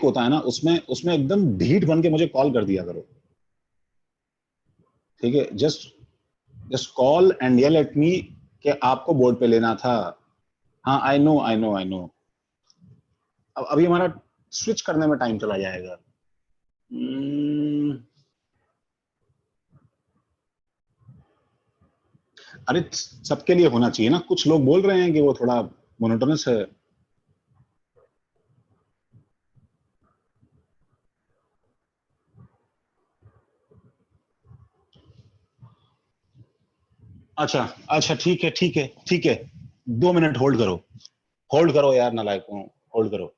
होता है ना, उसमें उसमें एकदम ढीठ बन के मुझे कॉल कर दिया करो, ठीक है? Just just call and yell at me कि आपको बोर्ड पे लेना था। हाँ, I know I know I know. अब अभी हमारा स्विच करने में टाइम चला जाएगा। अरे सबके लिए होना चाहिए ना, कुछ लोग बोल रहे हैं कि वो थोड़ा मोनोटोनस है। अच्छा अच्छा, ठीक है ठीक है ठीक है, 2 मिनट होल्ड करो, होल्ड करो यार, नालायक हूँ, होल्ड करो।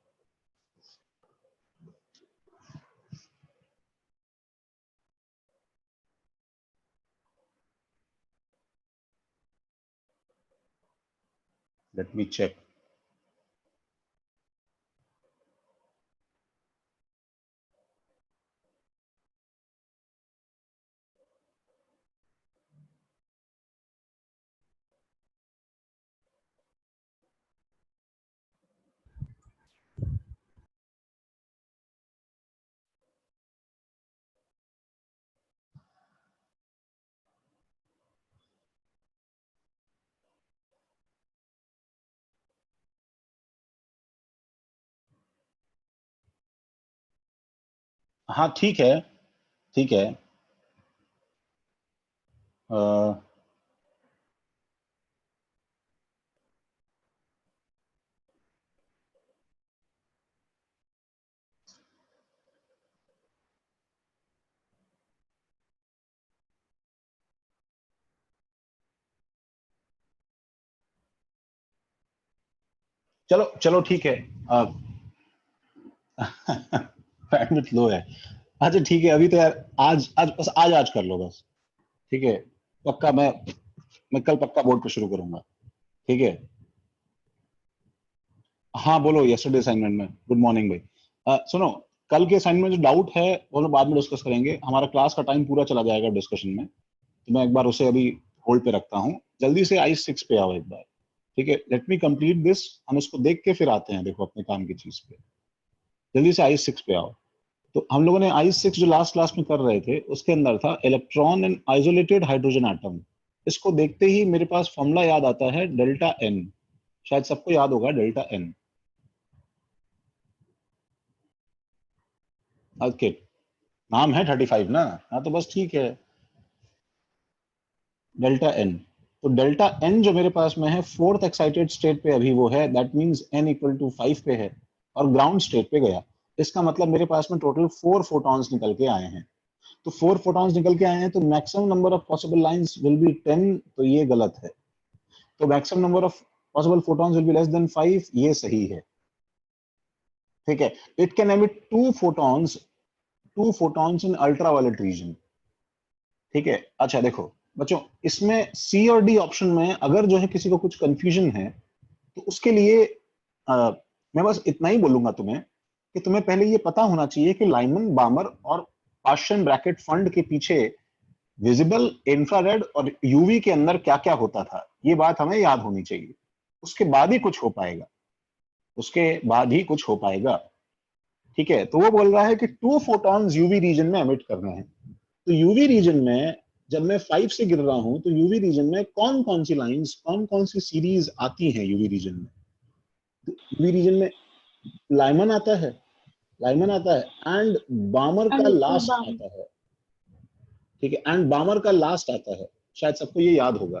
Let me check. हाँ ठीक है, ठीक है। अ, चलो चलो ठीक है। बैंडविड्थ लो है। अच्छा ठीक है, अभी तो यार आज आज बस आज कर लो बस। ठीक है, पक्का मैं कल पक्का बोर्ड पे शुरू करूंगा। ठीक है। हाँ बोलो, यस्टरडे असाइनमेंट में, गुड मॉर्निंग भाई। सुनो, कल के असाइनमेंट जो डाउट है वो लोग बाद में डिस्कस करेंगे, हमारा क्लास का टाइम पूरा चला जाएगा डिस्कशन में, तो मैं एक बार उसे अभी होल्ड पे रखता हूँ। जल्दी से आई 6 पे आओ एक बार। ठीक है, लेट मी कंप्लीट दिस, हम इसको देख के फिर आते हैं, देखो अपने काम की चीज पे। जल्दी से आई 6 पे आओ। तो हम लोगों ने आई 6 जो लास्ट क्लास में कर रहे थे उसके अंदर था electron and isolated hydrogen atom. इसको देखते ही मेरे पास फॉर्मूला याद आता है डेल्टा एन। शायद सबको याद होगा डेल्टा एन। ओके, नाम है 35 ना? हाँ तो बस ठीक है, डेल्टा एन। तो डेल्टा एन जो मेरे पास में है फोर्थ एक्साइटेड स्टेट पे अभी वो है, that means n equal to 5 पे है, और ग्राउंड स्टेट पे गया। इसका मतलब मेरे पास में टोटल 4 फोटॉन्स निकल के आए हैं। तो 4 फोटॉन्स निकल के आए हैं, तो maximum number of possible lines will be 10, तो ये गलत है। तो maximum number of possible photons will be less than 5, ये सही है। ठीक है, it can emit 2 photons in ultraviolet region. ठीक है। अच्छा देखो बच्चों, इसमें सी और डी ऑप्शन में अगर जो है किसी को कुछ कंफ्यूजन है तो उसके लिए मैं बस इतना ही बोलूंगा तुम्हें कि तुम्हें पहले ये पता होना चाहिए कि लाइमन बामर और पाश्चन ब्रैकेट फंड के पीछे विजिबल, इंफ्रारेड और यूवी के अंदर क्या क्या होता था, ये बात हमें याद होनी चाहिए। उसके बाद ही कुछ हो पाएगा, उसके बाद ही कुछ हो पाएगा। ठीक है, तो वो बोल रहा है कि 2 फोटॉन्स यूवी रीजन में एमिट करना है। तो यूवी रीजन में जब मैं 5 से गिर रहा हूं तो यूवी रीजन में कौन कौन सी लाइंस, कौन कौन सी सीरीज आती हैं यूवी रीजन में? यूवी रीजन में लाइमन आता है, लाइमन आता है, एंड बामर का लास्ट बाम आता है। ठीक है, एंड बामर का लास्ट आता है, शायद सबको ये याद होगा।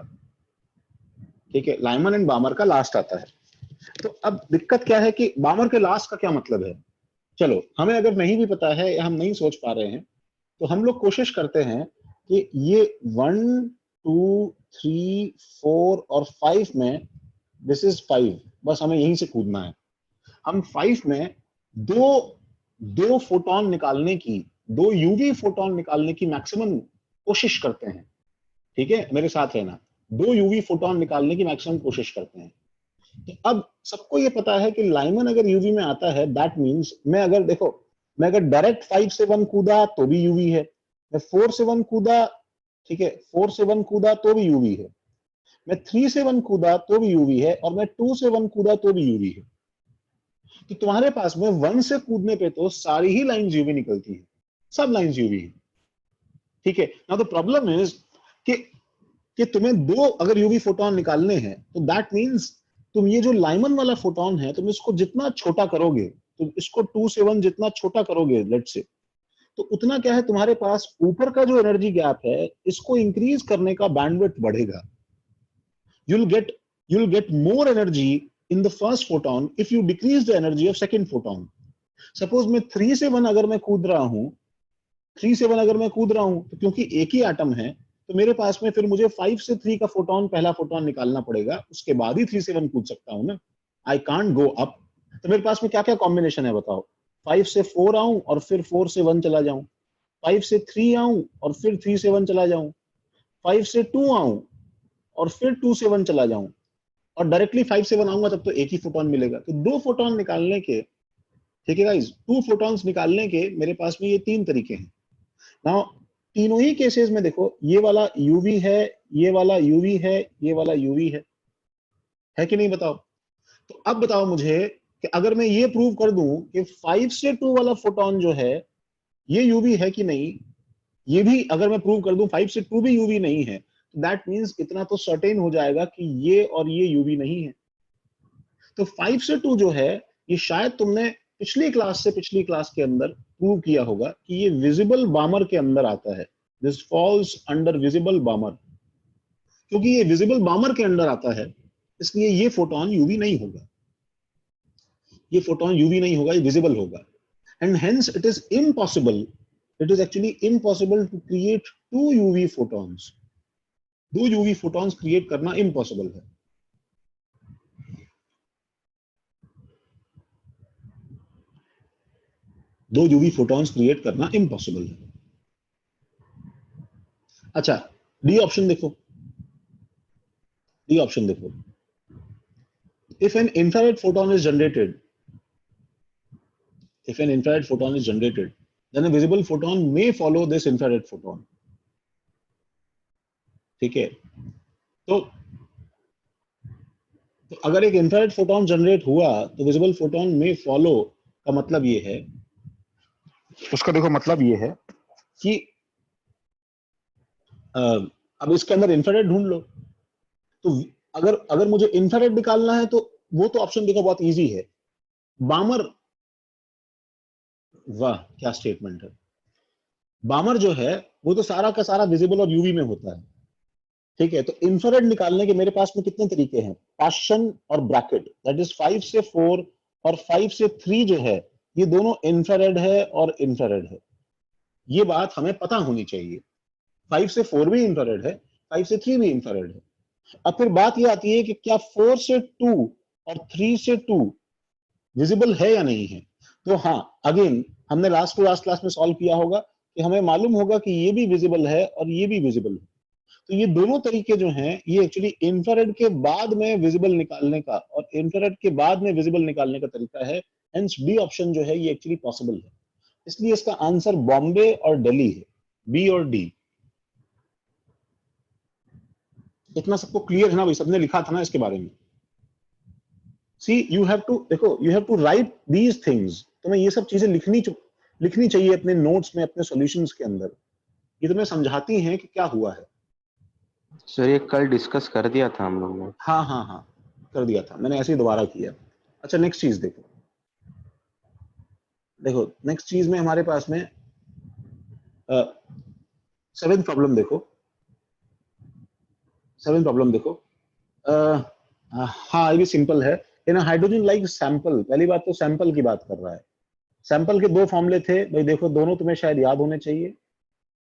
ठीक है, लाइमन एंड बामर का लास्ट आता है। तो अब दिक्कत क्या है कि बामर के लास्ट का क्या मतलब है? चलो, हमें अगर नहीं भी पता है या हम नहीं सोच पा रहे हैं तो हम लोग कोशिश करते हैं कि ये 1 2 3 4 और 5 में, दिस इज 5, बस हमें यहीं से कूदना है। हम 5 में दो दो फोटोन निकालने की, 2 यूवी फोटोन निकालने की मैक्सिमम कोशिश करते हैं। ठीक है, मेरे साथ रहना। 2 यूवी फोटोन निकालने की मैक्सिमम कोशिश करते हैं। तो अब सबको ये पता है कि लाइमन अगर यूवी में आता है, दैट मींस मैं अगर देखो, मैं अगर डायरेक्ट 5 से 1 कूदा तो भी यूवी है, मैं 4 से 1 कूदा, ठीक है, 4 से 1 कूदा तो भी यूवी है, मैं 3 से 1 कूदा तो भी यूवी है, और मैं 2 से 1 कूदा तो भी यूवी है। तो तुम्हारे पास में 1 से कूदने पे तो सारी ही लाइंस यूवी निकलती है, सब लाइंस यूवी है, ठीक है। नाउ द प्रॉब्लम इज कि तुम्हें दो अगर यूवी फोटोन निकालने हैं तो दैट मींस तुम ये जो लाइमन वाला फोटोन है तुम इसको जितना छोटा करोगे, तुम इसको 2 से 1 जितना छोटा करोगे लेट से, तो उतना क्या है तुम्हारे पास ऊपर का जो एनर्जी गैप है इसको इंक्रीज करने का बैंडविड्थ बढ़ेगा। you'll get you'll get more energy in the first photon if you decrease the energy of second photon. Suppose मैं 3 से 1 अगर मैं कूद रहा हूं, 3 से 1 अगर मैं कूद रहा हूं तो क्योंकि एक ही एटम है तो मेरे पास में फिर मुझे 5 से 3 का फोटोन पहला फोटोन निकालना पड़ेगा, उसके बाद ही 3 से 1 कूद सकता हूं ना। I can't go up. तो मेरे पास में क्या क्या कॉम्बिनेशन है बताओ, 5 से 4 आऊं और फिर 4 से 1 चला जाऊं, 5 से 3 आऊं और फिर 3 से 1 चला जाऊं, 5 से 2 आऊं और फिर 2 से 1 चला जाऊं, और डायरेक्टली 5 से 1 आऊंगा तब तो एक ही फोटोन मिलेगा। तो दो फोटोन निकालने के, ठीक है गाइस, 2 फोटॉन्स निकालने के मेरे पास में ये 3 तरीके हैं। नाउ तीनों ही केसेस में देखो ये वाला यूवी है, ये वाला यूवी है, ये वाला यूवी है कि नहीं बताओ। तो अब बताओ मुझे कि अगर मैं ये प्रूव कर दूं कि 5 से 2 वाला फोटोन जो है ये यूवी है कि नहीं, ये भी अगर मैं प्रूव कर दूं 5 से 2 भी यूवी नहीं है, तो दैट मींस इतना तो सर्टेन हो जाएगा कि ये और ये यूवी नहीं है। तो 5 से 2 जो है ये शायद तुमने पिछली क्लास से पिछली क्लास के अंदर प्रूव किया होगा कि ये विजिबल बामर के अंदर आता है, दिस फॉल्स अंडर विजिबल बामर। क्योंकि ये विजिबल बामर के अंदर आता है इसलिए ये फोटोन यूवी नहीं होगा, ये फोटोन यूवी नहीं होगा, ये विजिबल होगा। And hence it is impossible, it is actually impossible to create two UV photons, दो यूवी फोटॉन्स क्रिएट करना इम्पॉसिबल है। दो यूवी फोटॉन्स क्रिएट करना इम्पॉसिबल है। अच्छा, डी ऑप्शन देखो, डी ऑप्शन देखो, if an infrared photon is generated, if an infrared photon is generated, then a visible photon may follow this infrared photon, ठीक है। तो अगर एक इंफ्रारेड फोटोन जनरेट हुआ तो विजिबल फोटोन में फॉलो का मतलब ये है, उसका देखो मतलब ये है कि अब इसके अंदर इंफ्रारेड ढूंढ लो। तो अगर अगर मुझे इंफ्रारेड निकालना है तो वो तो ऑप्शन देखो बहुत इजी है, बामर। वाह क्या स्टेटमेंट है। बामर जो है वो तो सारा का सारा विजिबल और यूवी में होता है, ठीक है। तो इंफ्रारेड निकालने के मेरे पास में कितने तरीके हैं, पाशन और ब्रैकेट, दैट इज 5 से 4 और 5 से 3 जो है ये दोनों इंफ्रारेड है और इंफ्रारेड है, ये बात हमें पता होनी चाहिए। 5 से 4 भी इंफ्रारेड है, 5 से 3 भी इंफ्रारेड है। अब फिर बात ये आती है कि क्या 4 से 2 और 3 से 2 विजिबल है या नहीं है। तो हाँ, अगेन हमने लास्ट टू लास्ट क्लास में सॉल्व किया होगा कि हमें मालूम होगा कि ये भी विजिबल है और ये भी विजिबल है। तो ये दोनों तरीके जो हैं ये एक्चुअली इंफ्रारेड के बाद में विजिबल निकालने का और इंफ्रारेड के बाद में विजिबल निकालने का तरीका है। हेंस बी ऑप्शन जो है ये एक्चुअली पॉसिबल है, इसलिए इसका आंसर बॉम्बे और दिल्ली है, बी और डी। इतना सबको क्लियर है ना भाई, सबने लिखा था ना इसके बारे में। सी यू हैव टू देखो, you have to write these things, तुम्हें ये सब चीजें लिखनी चाहिए अपने नोट्स में, अपने सॉल्यूशंस के अंदर। ये तुम्हें समझाती हैं कि क्या हुआ है। सर ये कल डिस्कस कर दिया था हम लोग ने। हाँ हाँ हाँ, कर दिया था मैंने, ऐसे ही दोबारा किया। अच्छा नेक्स्ट चीज देखो, देखो नेक्स्ट चीज में हमारे पास में सेवेंथ प्रॉब्लम देखो, सेवेंथ प्रॉब्लम देखो। हाँ ये भी सिंपल है। इन हाइड्रोजन लाइक सैंपल, पहली बात तो सैंपल की बात कर रहा है। सैंपल के दो फॉर्मूले थे भाई, देखो दोनों तुम्हें शायद याद होने चाहिए।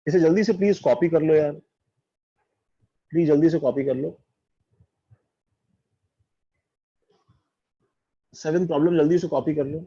इसे जल्दी से प्लीज कॉपी कर लो यार, प्लीज जल्दी से कॉपी कर लो। सेवेंथ प्रॉब्लम जल्दी से कॉपी कर लो।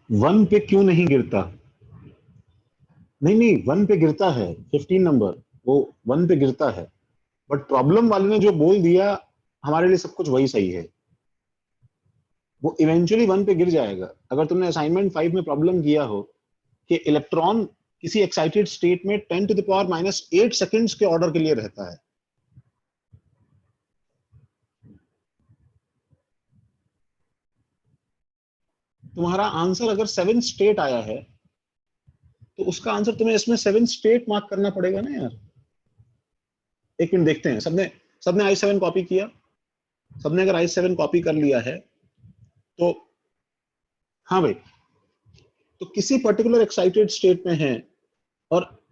1 पे क्यों नहीं गिरता? नहीं नहीं, 1 पे गिरता है, 15 नंबर वो 1 पे गिरता है, बट प्रॉब्लम वाले ने जो बोल दिया हमारे लिए सब कुछ वही सही है, वो इवेंचुअली 1 पे गिर जाएगा। अगर तुमने असाइनमेंट 5 में प्रॉब्लम किया हो कि इलेक्ट्रॉन किसी एक्साइटेड स्टेट में 10 टू द पावर -8 सेकंड्स के ऑर्डर के लिए रहता है, तुम्हारा आंसर अगर 7 स्टेट आया है तो उसका आंसर तुम्हें इसमें 7 स्टेट मार्क करना पड़ेगा ना यार। एक मिनट देखते हैं, सबने सबने i7 कॉपी किया? सबने अगर i7 कॉपी कर लिया है तो हाँ भाई, तो किसी पर्टिकुलर एक्साइटेड स्टेट में है और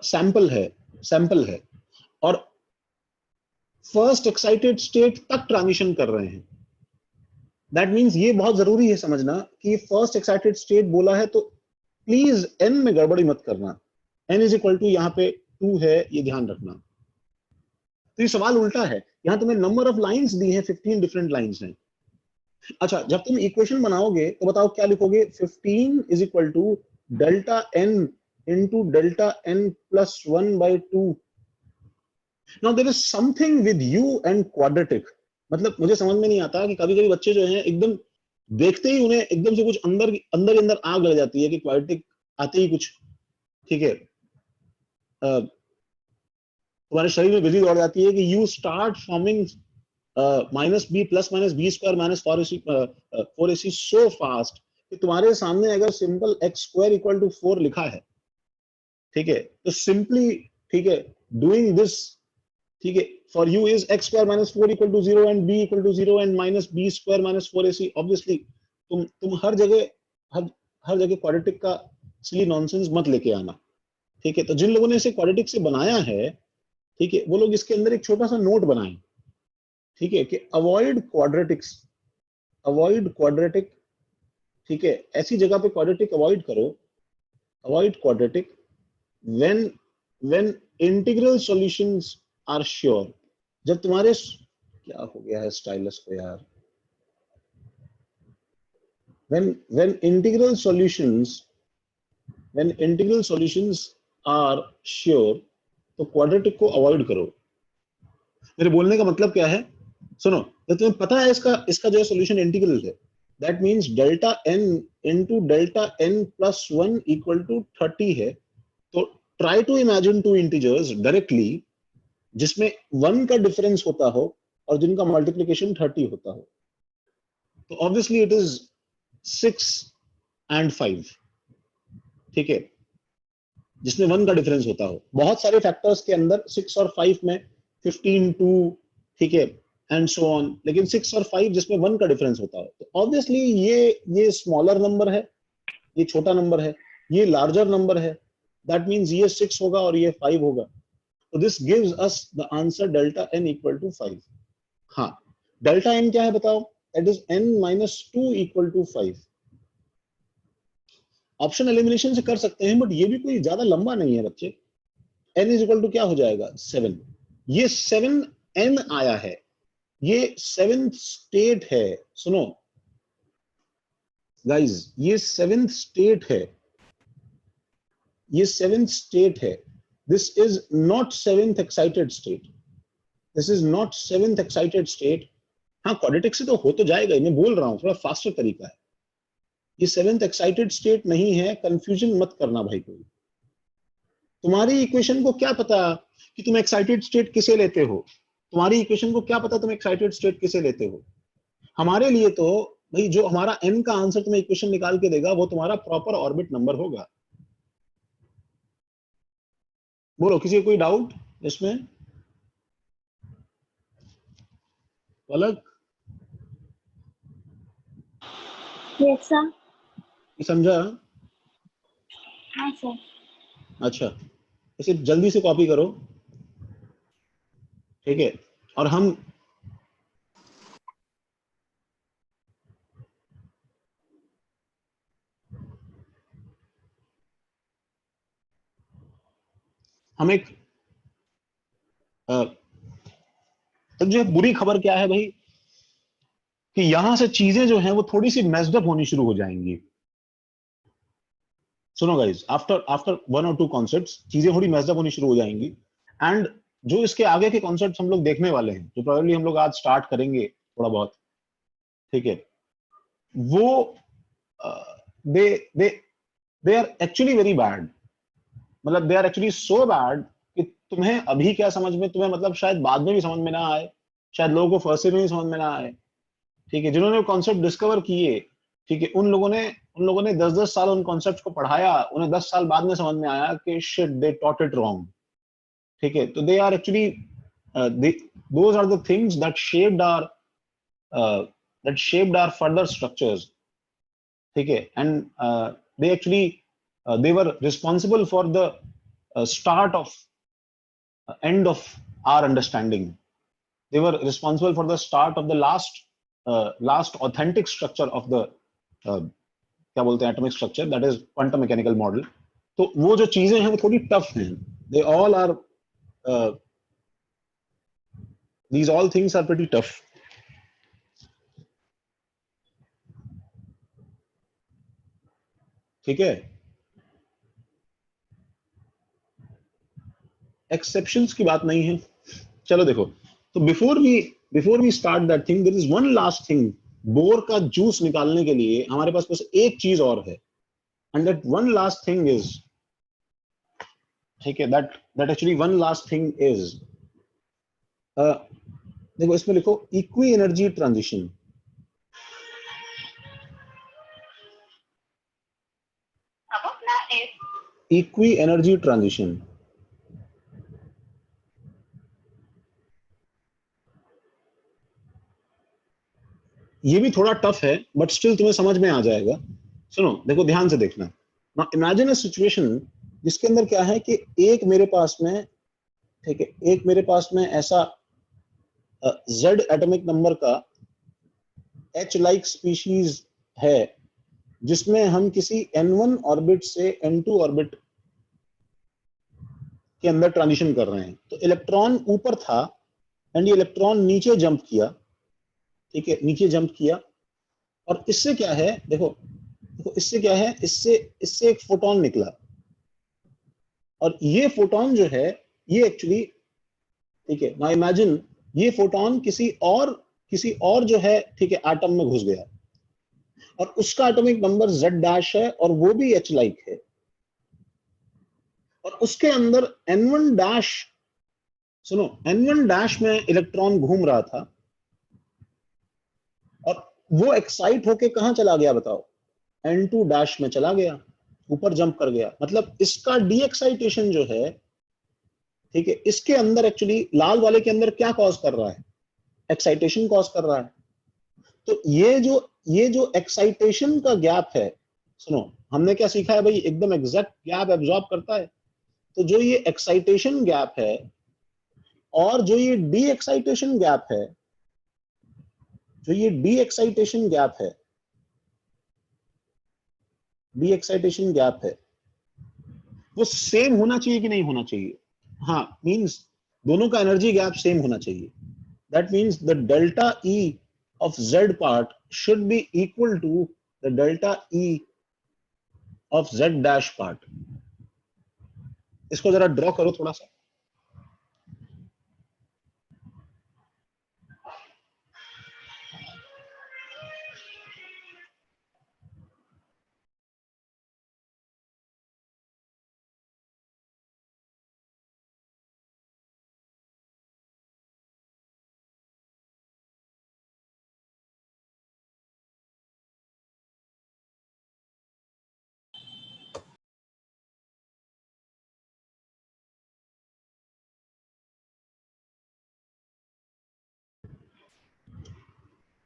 सैंपल है और फर्स्ट एक्साइटेड स्टेट तक ट्रांजिशन कर रहे हैं। दैट मींस ये बहुत जरूरी है समझना कि फर्स्ट एक्साइटेड स्टेट बोला है तो प्लीज n में गड़बड़ी मत करना। n इज इक्वल टू यहाँ पे 2 है, ये ध्यान रखना। तो ये सवाल उल्टा है, यहाँ तुम्हें नंबर ऑफ लाइंस दी है, 15 डिफरेंट लाइंस हैं। अच्छा, जब तुम इक्वेशन बनाओगे तो बताओ क्या लिखोगे? 15 is equal to delta n into delta n plus 1/2। Now there is something with u and quadratic. मतलब मुझे समझ में नहीं आता कि कभी कभी बच्चे जो हैं एकदम देखते ही उन्हें एकदम से कुछ अंदर अंदर अंदर आग लग जाती है कि क्वाड्रेटिक आते ही कुछ, ठीक है, तुम्हारे शरीर में बिजली दौड़ जाती है कि you start forming -b plus -b² -4ac so fast कि तुम्हारे सामने अगर सिंपल x² इक्वल टू 4 लिखा है, ठीक है, तो सिंपली, ठीक है, डूइंग दिस, ठीक है, for you is x² -4 equal to 0 and b equal to 0 and -b² -4ac। Obviously तुम हर हर जगह क्वाड्रेटिक का सिली नॉनसेंस मत लेके आना, ठीक है। तो जिन लोगों ने इसे क्वाड्रेटिक से बनाया है, ठीक है, वो लोग इसके अंदर एक छोटा सा नोट बनाएं, ठीक है, कि अवॉइड क्वाड्रेटिक, ठीक है, ऐसी जगह पे क्वाड्रेटिक अवॉइड करो, avoid quadratic when when integral solutions are sure. जब तुम्हारे, क्या हो गया है स्टाइलस को यार, when integral solutions are sure, तो क्वाड्रेटिक को अवॉइड करो। मेरे बोलने का मतलब क्या है, सुनो, जब तुम्हें पता है इसका इसका जो सॉल्यूशन इंटीग्रल है, that means delta n into delta n plus 1 equal to 30 है। तो try to imagine two integers directly जिसमें 1 का डिफरेंस होता हो और जिनका मल्टीप्लिकेशन 30 होता हो। तो ऑब्वियसली इट इज 6 एंड 5, ठीक है, जिसमें 1 का डिफरेंस होता हो। बहुत सारे फैक्टर्स के अंदर 6 और 5 में 15 2, ठीक है, एंड सो ऑन, लेकिन 6 और 5 जिसमें 1 का डिफरेंस होता हो, तो ऑब्वियसली ये स्मॉलर नंबर है, ये छोटा नंबर है, ये लार्जर नंबर है, दैट मींस ये 6 होगा और ये 5 होगा। तो this gives us the answer delta n equal to 5। हाँ, डेल्टा n क्या है बताओ? That is n - 2 equal to 5। Option elimination से कर सकते हैं, बट ये भी कोई ज्यादा लंबा नहीं है बच्चे। n इज इक्वल टू क्या हो जाएगा? 7। ये 7n आया है, ये 7th स्टेट है। सुनो गाइस, ये 7th स्टेट है, ये 7th स्टेट है। This is not 7th excited state, this is not 7th excited state. हाँ, क्वाड्रेटिक से तो हो तो जाएगा, मैं बोल रहा हूं थोड़ा फास्टर तरीका है। ये 7th एक्साइटेड स्टेट नहीं है, कंफ्यूजन मत करना भाई कोई। तुम्हारी इक्वेशन को क्या पता कि तुम एक्साइटेड स्टेट किसे लेते हो? तुम्हारी इक्वेशन को क्या पता तुम एक्साइटेड स्टेट किसे लेते हो? हमारे लिए तो भाई जो हमारा n का आंसर तुम्हें इक्वेशन निकाल के देगा वो तुम्हारा प्रॉपर ऑर्बिट नंबर होगा। बोलो, किसी को कोई डाउट इसमें? पलक, यस सर। समझा? हाँ सर। अच्छा, इसे जल्दी से कॉपी करो, ठीक है, और हम एक तो जो बुरी खबर क्या है भाई, कि यहां से चीजें जो हैं वो थोड़ी सी मेस्ड अप होनी शुरू हो जाएंगी। सुनो गाइस, आफ्टर आफ्टर 1 और 2 कॉन्सेप्ट्स चीजें थोड़ी मैस्ड होनी शुरू हो जाएंगी, एंड जो इसके आगे के कॉन्सेप्ट्स हम लोग देखने वाले हैं, जो प्रोबेबली हम लोग आज स्टार्ट करेंगे थोड़ा बहुत, ठीक है, वो they they they are actually very bad, मतलब they are actually so bad कि तुम्हें अभी क्या समझ में, तुम्हें मतलब शायद बाद में भी समझ में ना आए, शायद लोगों को फर्स्ट में भी समझ में ना आए, ठीक है। जिन्होंने कॉन्सेप्ट डिस्कवर किए, ठीक है, उन लोगों ने 10-10 साल उन कॉन्सेप्ट को पढ़ाया, उन्हें 10 साल बाद में समझ में आया कि shit they taught it wrong, ठीक है। तो they are actually those are the things that shaped our further structures, ठीक है। And they actually they were responsible for the start of end of our understanding. They were responsible for the start of the last authentic structure of the क्या बोलते हैं atomic structure, that is quantum mechanical model. तो वो जो चीजें हैं वो थोड़ी टफ हैं, they all are these all things are pretty tough, ठीक है। एक्सेप्शंस की बात नहीं है, चलो देखो, तो before we start that thing, there is one last thing. Bohr का जूस निकालने के लिए हमारे पास बस एक चीज और है, and that one last thing is, ठीक है, that actually one last thing is, देखो इसमें लिखो equi energy transition. Equi energy transition, ये भी थोड़ा टफ है बट स्टिल तुम्हें समझ में आ जाएगा। सुनो, देखो ध्यान से देखना। नाउ इमेजिन अ सिचुएशन जिसके अंदर क्या है कि एक मेरे पास में, ठीक है, एक मेरे पास में ऐसा Z एटॉमिक नंबर का H लाइक स्पीशीज है जिसमें हम किसी N1 ऑर्बिट से N2 ऑर्बिट के अंदर ट्रांजिशन कर रहे हैं। तो इलेक्ट्रॉन ऊपर था एंड ये इलेक्ट्रॉन नीचे जंप किया, ठीक है, नीचे जंप किया, और इससे क्या है, देखो इससे क्या है, इससे एक फोटोन निकला, और ये फोटोन जो है ये एक्चुअली, ठीक है, नाउ इमेजिन ये फोटोन किसी और जो है, ठीक है, एटम में घुस गया और उसका एटॉमिक नंबर Z डैश है और वो भी H लाइक है, और उसके अंदर N1 डैश, सुनो, N1 डैश में इलेक्ट्रॉन घूम रहा था और वो एक्साइट होके कहां चला गया बताओ, N2 डैश में चला गया, ऊपर जंप कर गया। मतलब इसका डी एक्साइटेशन जो है, ठीक है, इसके अंदर एक्चुअली लाल वाले के अंदर क्या कॉज कर रहा है, एक्साइटेशन कॉज कर रहा है। तो ये जो एक्साइटेशन का गैप है, सुनो हमने क्या सीखा है भाई, एकदम एग्जैक्ट गैप एब्जॉर्ब करता है। तो जो ये एक्साइटेशन गैप है और जो ये डी एक्साइटेशन गैप है, जो ये डी एक्साइटेशन गैप है, डी एक्साइटेशन गैप है, वो सेम होना चाहिए कि नहीं होना चाहिए? हाँ, मींस दोनों का एनर्जी गैप सेम होना चाहिए। That means the delta E of Z part should be equal to the delta E of Z dash part. इसको जरा ड्रॉ करो थोड़ा सा।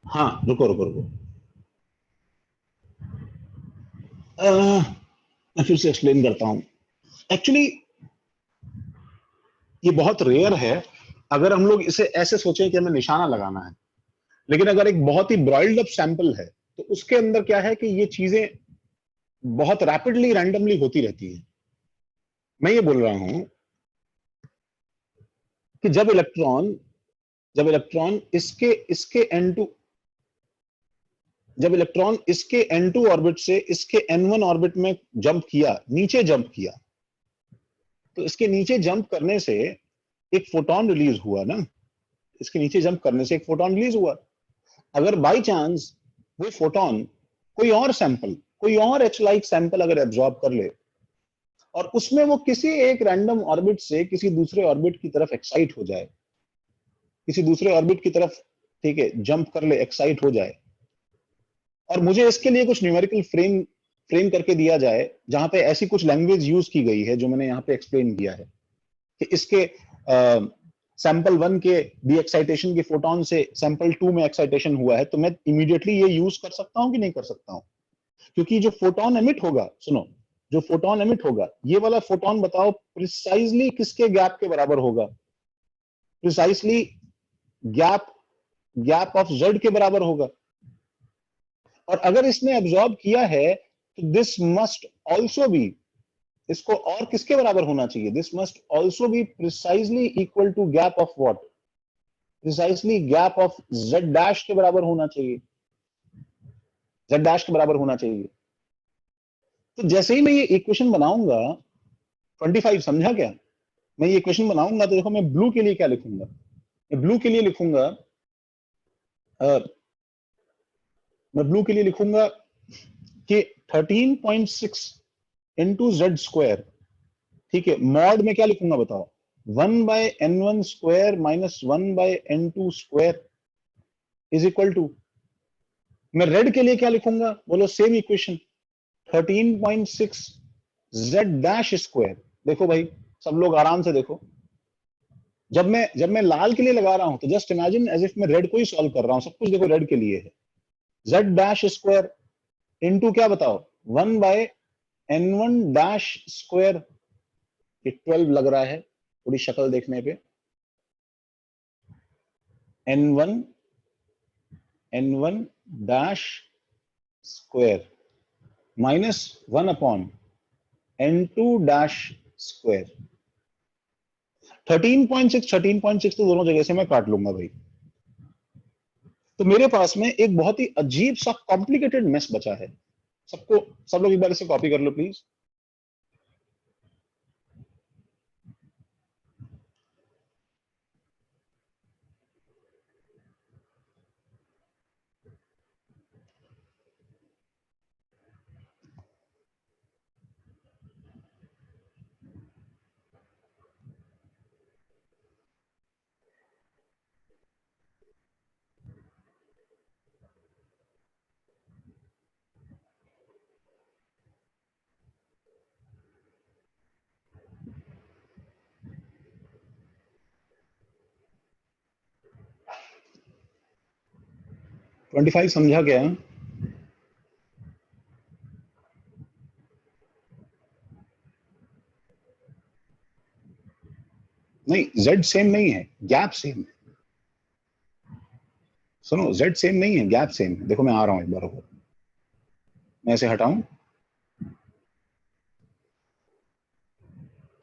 हाँ, रुको रुको रुको, मैं फिर से एक्सप्लेन करता हूं। एक्चुअली ये बहुत रेयर है अगर हम लोग इसे ऐसे सोचें कि हमें निशाना लगाना है, लेकिन अगर एक बहुत ही ब्रॉइल्ड अप सैंपल है तो उसके अंदर क्या है कि ये चीजें बहुत रैपिडली रैंडमली होती रहती है। मैं ये बोल रहा हूं कि जब इलेक्ट्रॉन इसके N2, जब इलेक्ट्रॉन इसके n2 ऑर्बिट से इसके n1 ऑर्बिट में जंप किया, नीचे जंप किया, तो इसके नीचे जंप करने से एक फोटोन रिलीज हुआ ना, इसके नीचे जंप करने से एक फोटोन रिलीज हुआ। अगर बाई चांस वो फोटोन कोई और सैंपल, कोई और एच लाइक सैंपल अगर एब्जॉर्ब कर ले और उसमें वो किसी एक रैंडम ऑर्बिट से किसी दूसरे ऑर्बिट की तरफ एक्साइट हो जाए, किसी दूसरे ऑर्बिट की तरफ, ठीक है, जंप कर ले, एक्साइट हो जाए, और मुझे इसके लिए कुछ न्यूमेरिकल फ्रेम करके दिया जाए जहां पे ऐसी कुछ लैंग्वेज यूज की गई है जो मैंने यहाँ पे एक्सप्लेन किया है कि इसके सैंपल 1 के डी एक्साइटेशन के फोटोन से सैंपल 2 में एक्साइटेशन हुआ है, तो मैं इमीडिएटली ये यूज कर सकता हूं कि नहीं कर सकता हूं? क्योंकि जो फोटोन एमिट होगा, सुनो, जो फोटोन एमिट होगा, ये वाला फोटोन बताओ प्रिसाइजली किसके गैप के बराबर होगा? प्रिसाइजली गैप ऑफ जेड के बराबर होगा। और अगर इसने एब्जॉर्ब किया है तो दिस मस्ट ऑल्सो बी, इसको और किसके बराबर होना चाहिए? This must also be precisely equal to gap of what? Precisely gap of Z dash के बराबर होना चाहिए, जेड डैश के बराबर होना चाहिए। तो जैसे ही मैं ये इक्वेशन बनाऊंगा, 25 समझा क्या? मैं ये इक्वेशन बनाऊंगा तो देखो मैं ब्लू के लिए क्या लिखूंगा? मैं ब्लू के लिए लिखूंगा मैं ब्लू के लिए लिखूंगा कि 13.6 इंटू जेड स्क्वायर, ठीक है, मॉड में क्या लिखूंगा बताओ? 1/n1 square minus 1/n2 square is equal to, मैं रेड के लिए क्या लिखूंगा बोलो? Same equation, 13.6 Z dash square. देखो भाई, सब लोग आराम से देखो, जब मैं लाल के लिए लगा रहा हूं तो जस्ट इमेजिन एज इफ मैं रेड को ही सॉल्व कर रहा हूं, सब कुछ देखो रेड के लिए है। जेड डैश स्क्वायर इनटू क्या बताओ? 1/n1 डैश स्क्वायर, ये 12 लग रहा है थोड़ी शक्ल देखने पे, n1 dash square minus 1/n2 dash square. 13.6 तो दोनों जगह से मैं काट लूंगा भाई। तो मेरे पास में एक बहुत ही अजीब सा कॉम्प्लिकेटेड मेस बचा है। सब लोग एक बार इसे कॉपी कर लो प्लीज। ट्वेंटी फाइव समझा क्या? नहीं, z सेम नहीं है, गैप सेम है। सुनो, z सेम नहीं है, गैप सेम है। देखो मैं आ रहा हूं एक बार और, मैं इसे हटाऊं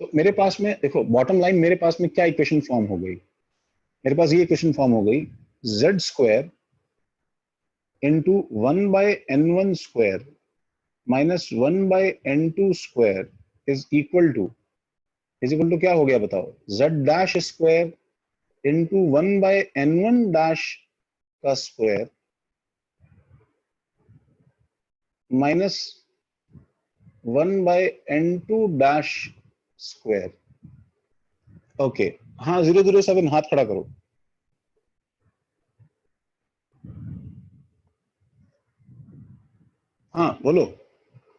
तो मेरे पास में देखो बॉटम लाइन, मेरे पास में क्या इक्वेशन फॉर्म हो गई? मेरे पास ये इक्वेशन फॉर्म हो गई, z square into 1/n1 square minus 1/n2 square is equal to क्या हो गया बताओ? z dash square into 1/n1 dash का square minus 1/n2 dash square. Okay, हाँ 007 हाथ खड़ा करो। हाँ बोलो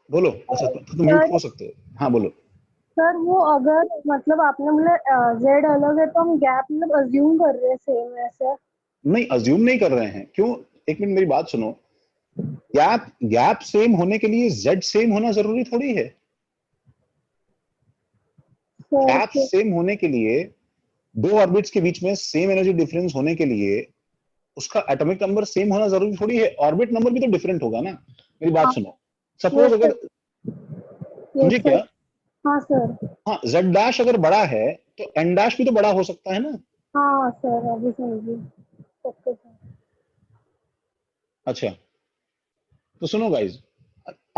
बोलो, अच्छा तो म्यूट हो सकते हो, हाँ बोलो। सर वो अगर मतलब आपने बोला जेड अलग है तो हम गैप मतलब अज्यूम कर रहे हैं सेम ऐसे? नहीं, अज्यूम नहीं कर रहे हैं। क्यों? एक मिनट मेरी बात सुनो, गैप सेम होने के लिए जेड सेम होना जरूरी थोड़ी है। गैप सर सेम होने के लिए, दो ऑर्बिट्स के बीच में सेम एनर्जी डिफरेंस होने के लिए उसका एटॉमिक नंबर सेम होना जरूरी थोड़ी है, ऑर्बिट नंबर भी तो डिफरेंट होगा ना। मेरी बात सुनो, सपोज अगर, समझे यस सर। क्या? हाँ सर। हाँ, जेड डैश अगर बड़ा है तो एन डैश भी तो बड़ा हो सकता है ना। हाँ सर, अभी समझिए। Okay sir. अच्छा, तो सुनो गाइज,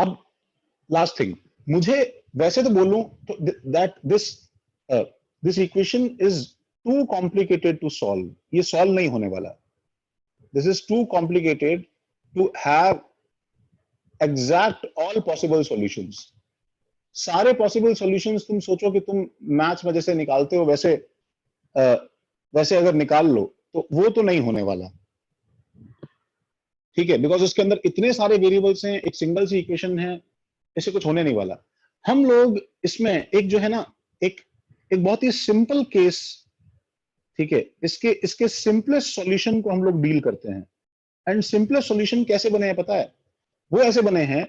अब लास्ट थिंग, मुझे वैसे तो बोलूं तो that this equation is too complicated to solve, ये सॉल्व नहीं होने वाला, this is too complicated to have exact all possible solutions. सारे पॉसिबल सॉल्यूशंस तुम सोचो कि तुम मैथ्स में जैसे निकालते हो वैसे वैसे अगर निकाल लो तो वो तो नहीं होने वाला, ठीक है, बिकॉज उसके अंदर इतने सारे वेरिएबल्स हैं, एक सिंगल सी इक्वेशन है, ऐसे कुछ होने नहीं वाला। हम लोग इसमें एक जो है ना, एक एक बहुत ही सिंपल केस, ठीक है, इसके इसके सिंपलेस्ट सॉल्यूशन को हम लोग डील करते हैं। एंड सिंपलेस्ट सॉल्यूशन कैसे बने हैं पता है? वो ऐसे बने हैं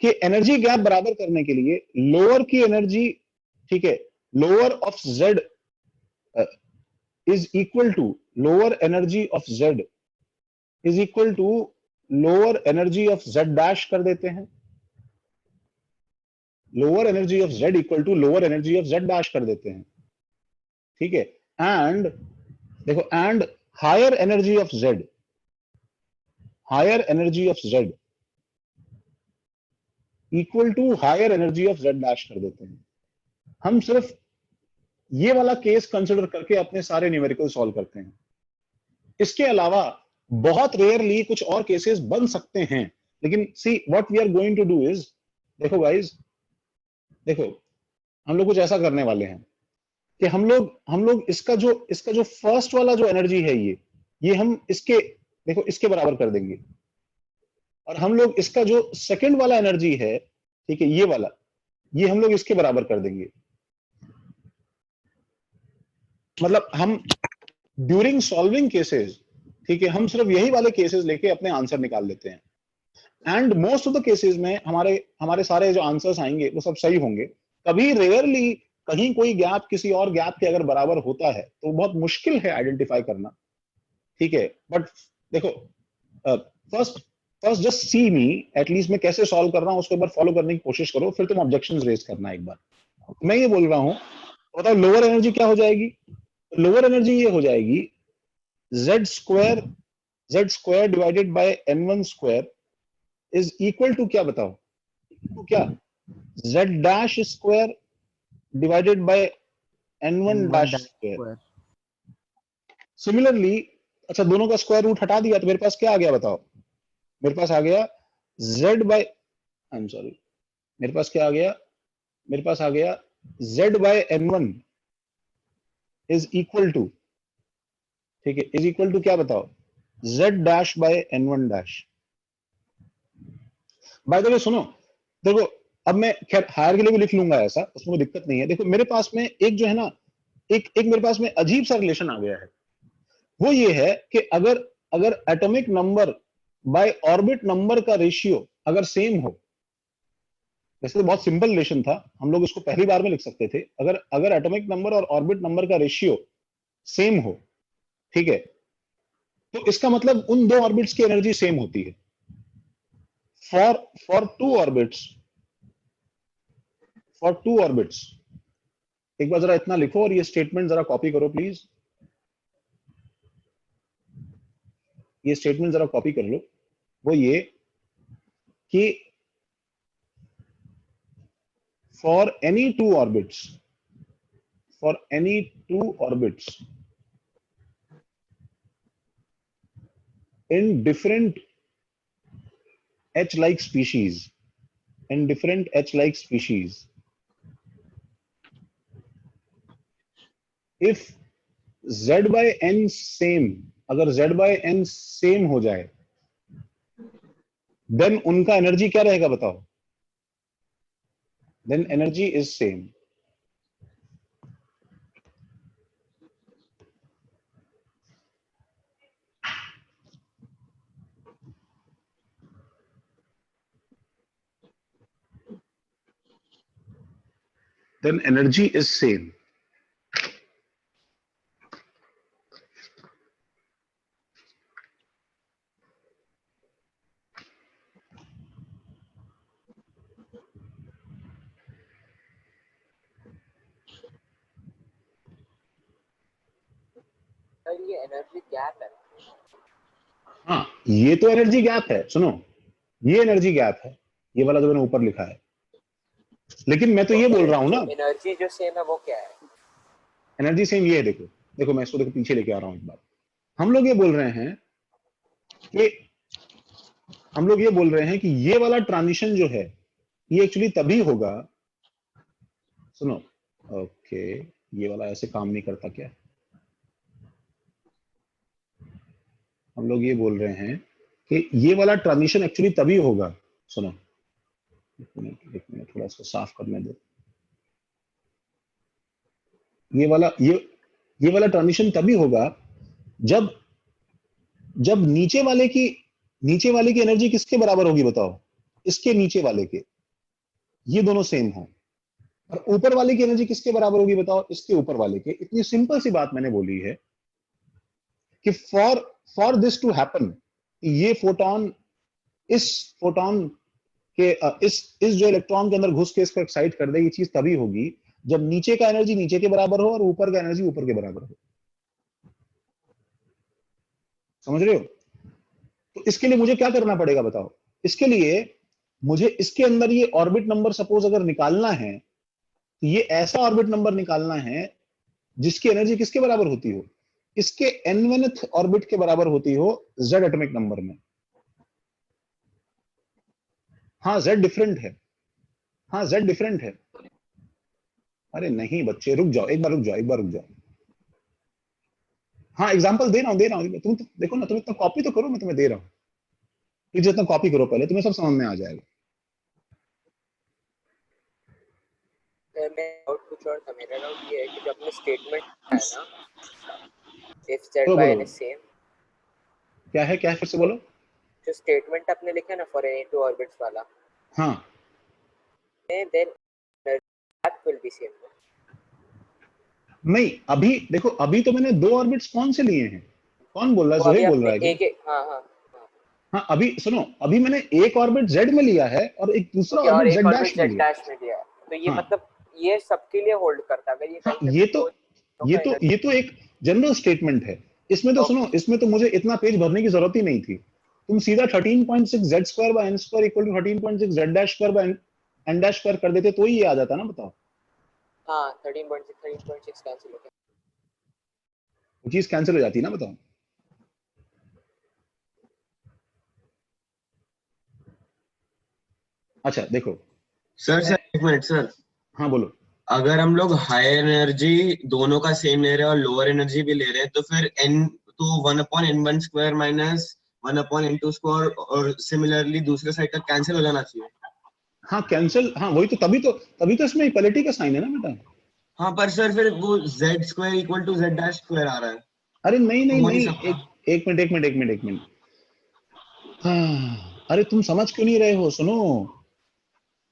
कि एनर्जी गैप बराबर करने के लिए लोअर की एनर्जी, ठीक है, lower of Z is equal to lower energy of Z is equal to lower energy of Z dash कर देते हैं। Lower energy of Z equal to lower energy of Z dash कर देते हैं, ठीक है। एंड देखो, and higher energy of Z, higher energy of Z equal to higher energy of Z dash कर देते हैं। हम सिर्फ ये वाला केस कंसिडर करके अपने सारे न्यूमेरिकल सॉल्व करते हैं। इसके अलावा बहुत रेयरली कुछ और केसेस बन सकते हैं, लेकिन see what we are going to do is, देखो गाइस, देखो हम लोग कुछ ऐसा करने वाले हैं कि हम लोग इसका जो फर्स्ट वाला जो एनर्जी है, ये हम इसके, देखो इसके बराबर कर देंगे, और हम लोग इसका जो सेकंड वाला एनर्जी है, ठीक है, ये वाला, ये हम लोग इसके बराबर कर देंगे। मतलब हम ड्यूरिंग सॉल्विंग केसेस, ठीक है, हम सिर्फ यही वाले केसेस लेके अपने आंसर निकाल लेते हैं। And most of the cases में हमारे हमारे सारे जो आंसर्स आएंगे वो सब सही होंगे। कभी रेयरली कहीं कोई गैप किसी और गैप के अगर बराबर होता है तो बहुत मुश्किल है आइडेंटिफाई करना, ठीक है। बट देखो, फर्स्ट फर्स्ट जस्ट सी मी, एटलीस्ट मैं कैसे सॉल्व कर रहा हूं उसको एक बार फॉलो करने की कोशिश करो, फिर तुम ऑब्जेक्शंस रेज करना एक बार। मैं ये बोल रहा हूं, बताओ लोअर एनर्जी क्या हो जाएगी? लोअर एनर्जी ये हो जाएगी Z square divided by n1 square is equal to क्या, बताओ, तो क्या, z dash square divided by n1 dash square. Similarly, अच्छा दोनों का स्क्वायर रूट हटा दिया तो मेरे पास क्या आ गया बताओ? मेरे पास आ गया z by, I am sorry, मेरे पास क्या आ गया? मेरे पास आ गया z by n1 is equal to, ठीक है, इज इक्वल टू क्या बताओ? z dash by n1 dash. By the way सुनो, देखो अब मैं खैर हायर के लिए भी लिख लूंगा ऐसा, उसमें कोई दिक्कत नहीं है। देखो मेरे पास में एक जो है ना, एक एक मेरे पास में अजीब सा रिलेशन आ गया है। वो ये है कि अगर अगर atomic number by orbit number का रेशियो अगर सेम हो, वैसे तो बहुत सिंपल रिलेशन था, हम लोग इसको पहली बार में लिख सकते थे, अगर अगर एटॉमिक नंबर और ऑर्बिट नंबर का रेशियो सेम हो, ठीक है, तो इसका मतलब उन दो ऑर्बिट्स की एनर्जी सेम होती है। For two orbits, for two orbits, एक बार जरा इतना लिखो और ये स्टेटमेंट जरा कॉपी करो प्लीज, ये स्टेटमेंट जरा कॉपी कर लो। वो ये कि for any two orbits, for any two orbits in different H-like species, in different H-like species, if Z by n same, अगर Z by n सेम हो जाए, देन उनका एनर्जी क्या रहेगा बताओ? Then energy is same. Then energy is same. ये energy gap है। हाँ, ये तो एनर्जी गैप है। सुनो, ये एनर्जी गैप है, ये वाला जो मैंने ऊपर लिखा है। लेकिन मैं तो ये बोल रहा हूं ना, एनर्जी जो सेम है वो क्या है? एनर्जी सेम ये है, देखो देखो मैं इसको देखो पीछे लेके आ रहा हूं एक बार। हम लोग ये बोल रहे हैं कि ये वाला ट्रांजिशन जो है ये एक्चुअली तभी होगा, सुनो, ओके ये वाला ऐसे काम नहीं करता क्या? हम लोग ये बोल रहे हैं कि ये वाला ट्रांजिशन एक्चुअली तभी होगा, सुनो एक मिनट थोड़ा इसको साफ करने दो। ये वाला ट्रांजिशन तभी होगा जब नीचे वाले की एनर्जी किसके बराबर होगी बताओ? इसके नीचे वाले के, ये दोनों सेम हो। और ऊपर वाले की एनर्जी किसके बराबर होगी बताओ? इसके ऊपर वाले के। इतनी सिंपल सी बात मैंने बोली है कि फॉर दिस टू हैपन, ये फोटोन इस फोटोन के इस जो इलेक्ट्रॉन के अंदर घुस के इसको एक्साइट कर दे, ये चीज तभी होगी जब नीचे का एनर्जी नीचे के बराबर हो और ऊपर का एनर्जी ऊपर के बराबर हो। समझ रहे हो? तो इसके लिए मुझे क्या करना पड़ेगा बताओ? इसके लिए मुझे इसके अंदर ये ऑर्बिट नंबर सपोज अगर निकालना है, तो ये ऐसा ऑर्बिट नंबर निकालना है जिसकी एनर्जी किसके बराबर होती हो? इसके n-th ऑर्बिट के बराबर होती हो z एटॉमिक नंबर में। हाँ z डिफरेंट है, हाँ z डिफरेंट है। अरे नहीं बच्चे रुक जाओ, एक बार रुक जाओ। हाँ एग्जांपल दे रहा हूँ तुम तो देखो ना, तुम इतना कॉपी तो करो, मैं तुम्हें दे रहा हूँ। प्लीज इतना कॉपी करो पहले, तुम्हें सब समझ में आ जाएगा। मैं डाउट कुछ और था। मेरा डाउट ये है कि जो अपने स्टेटमेंट है ना, if z by n is same, क्या है फिर से बोलो। जो स्टेटमेंट आपने लिखा ना फॉर एनी टू ऑर्बिट्स वाला, हाँ then gap will be same. नहीं, अभी देखो, अभी तो मैंने दो ऑर्बिट्स कौन से लिए हैं? कौन बोल रहा है? तो अभी जोहेब बोल रहा आपने है क्या? एक हाँ हाँ अभी सुनो, अभी मैंने एक ऑर्बिट z में लिया है और एक दूसरा और ऑर्बिट एक z ऑर्बिट डैश में z लिया। डैश में दिया है। तो ये हाँ मतलब ये सबके लिए होल्ड करता है। अगर ये हाँ, कहीं पे ये तो एक जनरल स्टेटमेंट है। इसमें तो सुनो, इसमें तो मुझे इतना पेज भरने की जरूरत ही नहीं थी। तुम सीधा 13.6 z square by n square equal to 13.6 z dash square by n dash square कर देते तो ही ये आ जाता ना, बताओ। हाँ 13.6 कैंसिल हो गया। वो चीज कैंसिल हो जाती है ना, बताओ। अच्छा देखो सर एक मिनट सर, हाँ बोलो। अगर हम लोग हायर एनर्जी दोनों का सेम ले रहे हैं और लोअर एनर्जी भी ले रहे हैं, तो फिर n तो 1/n1 square minus 1/n2 square और सिमिलरली दूसरे साइड का कैंसिल हो जाना चाहिए। हाँ कैंसिल, हाँ वही तो, तभी तो इसमें इक्वालिटी का साइन है ना बेटा। हाँ पर सर फिर वो z square equal to z dash square आ रहा है। अरे नहीं तो नहीं हो नहीं नहीं, सकता। एक मिनट। हाँ, अरे तुम समझ क्यों नहीं रहे हो? सुनो,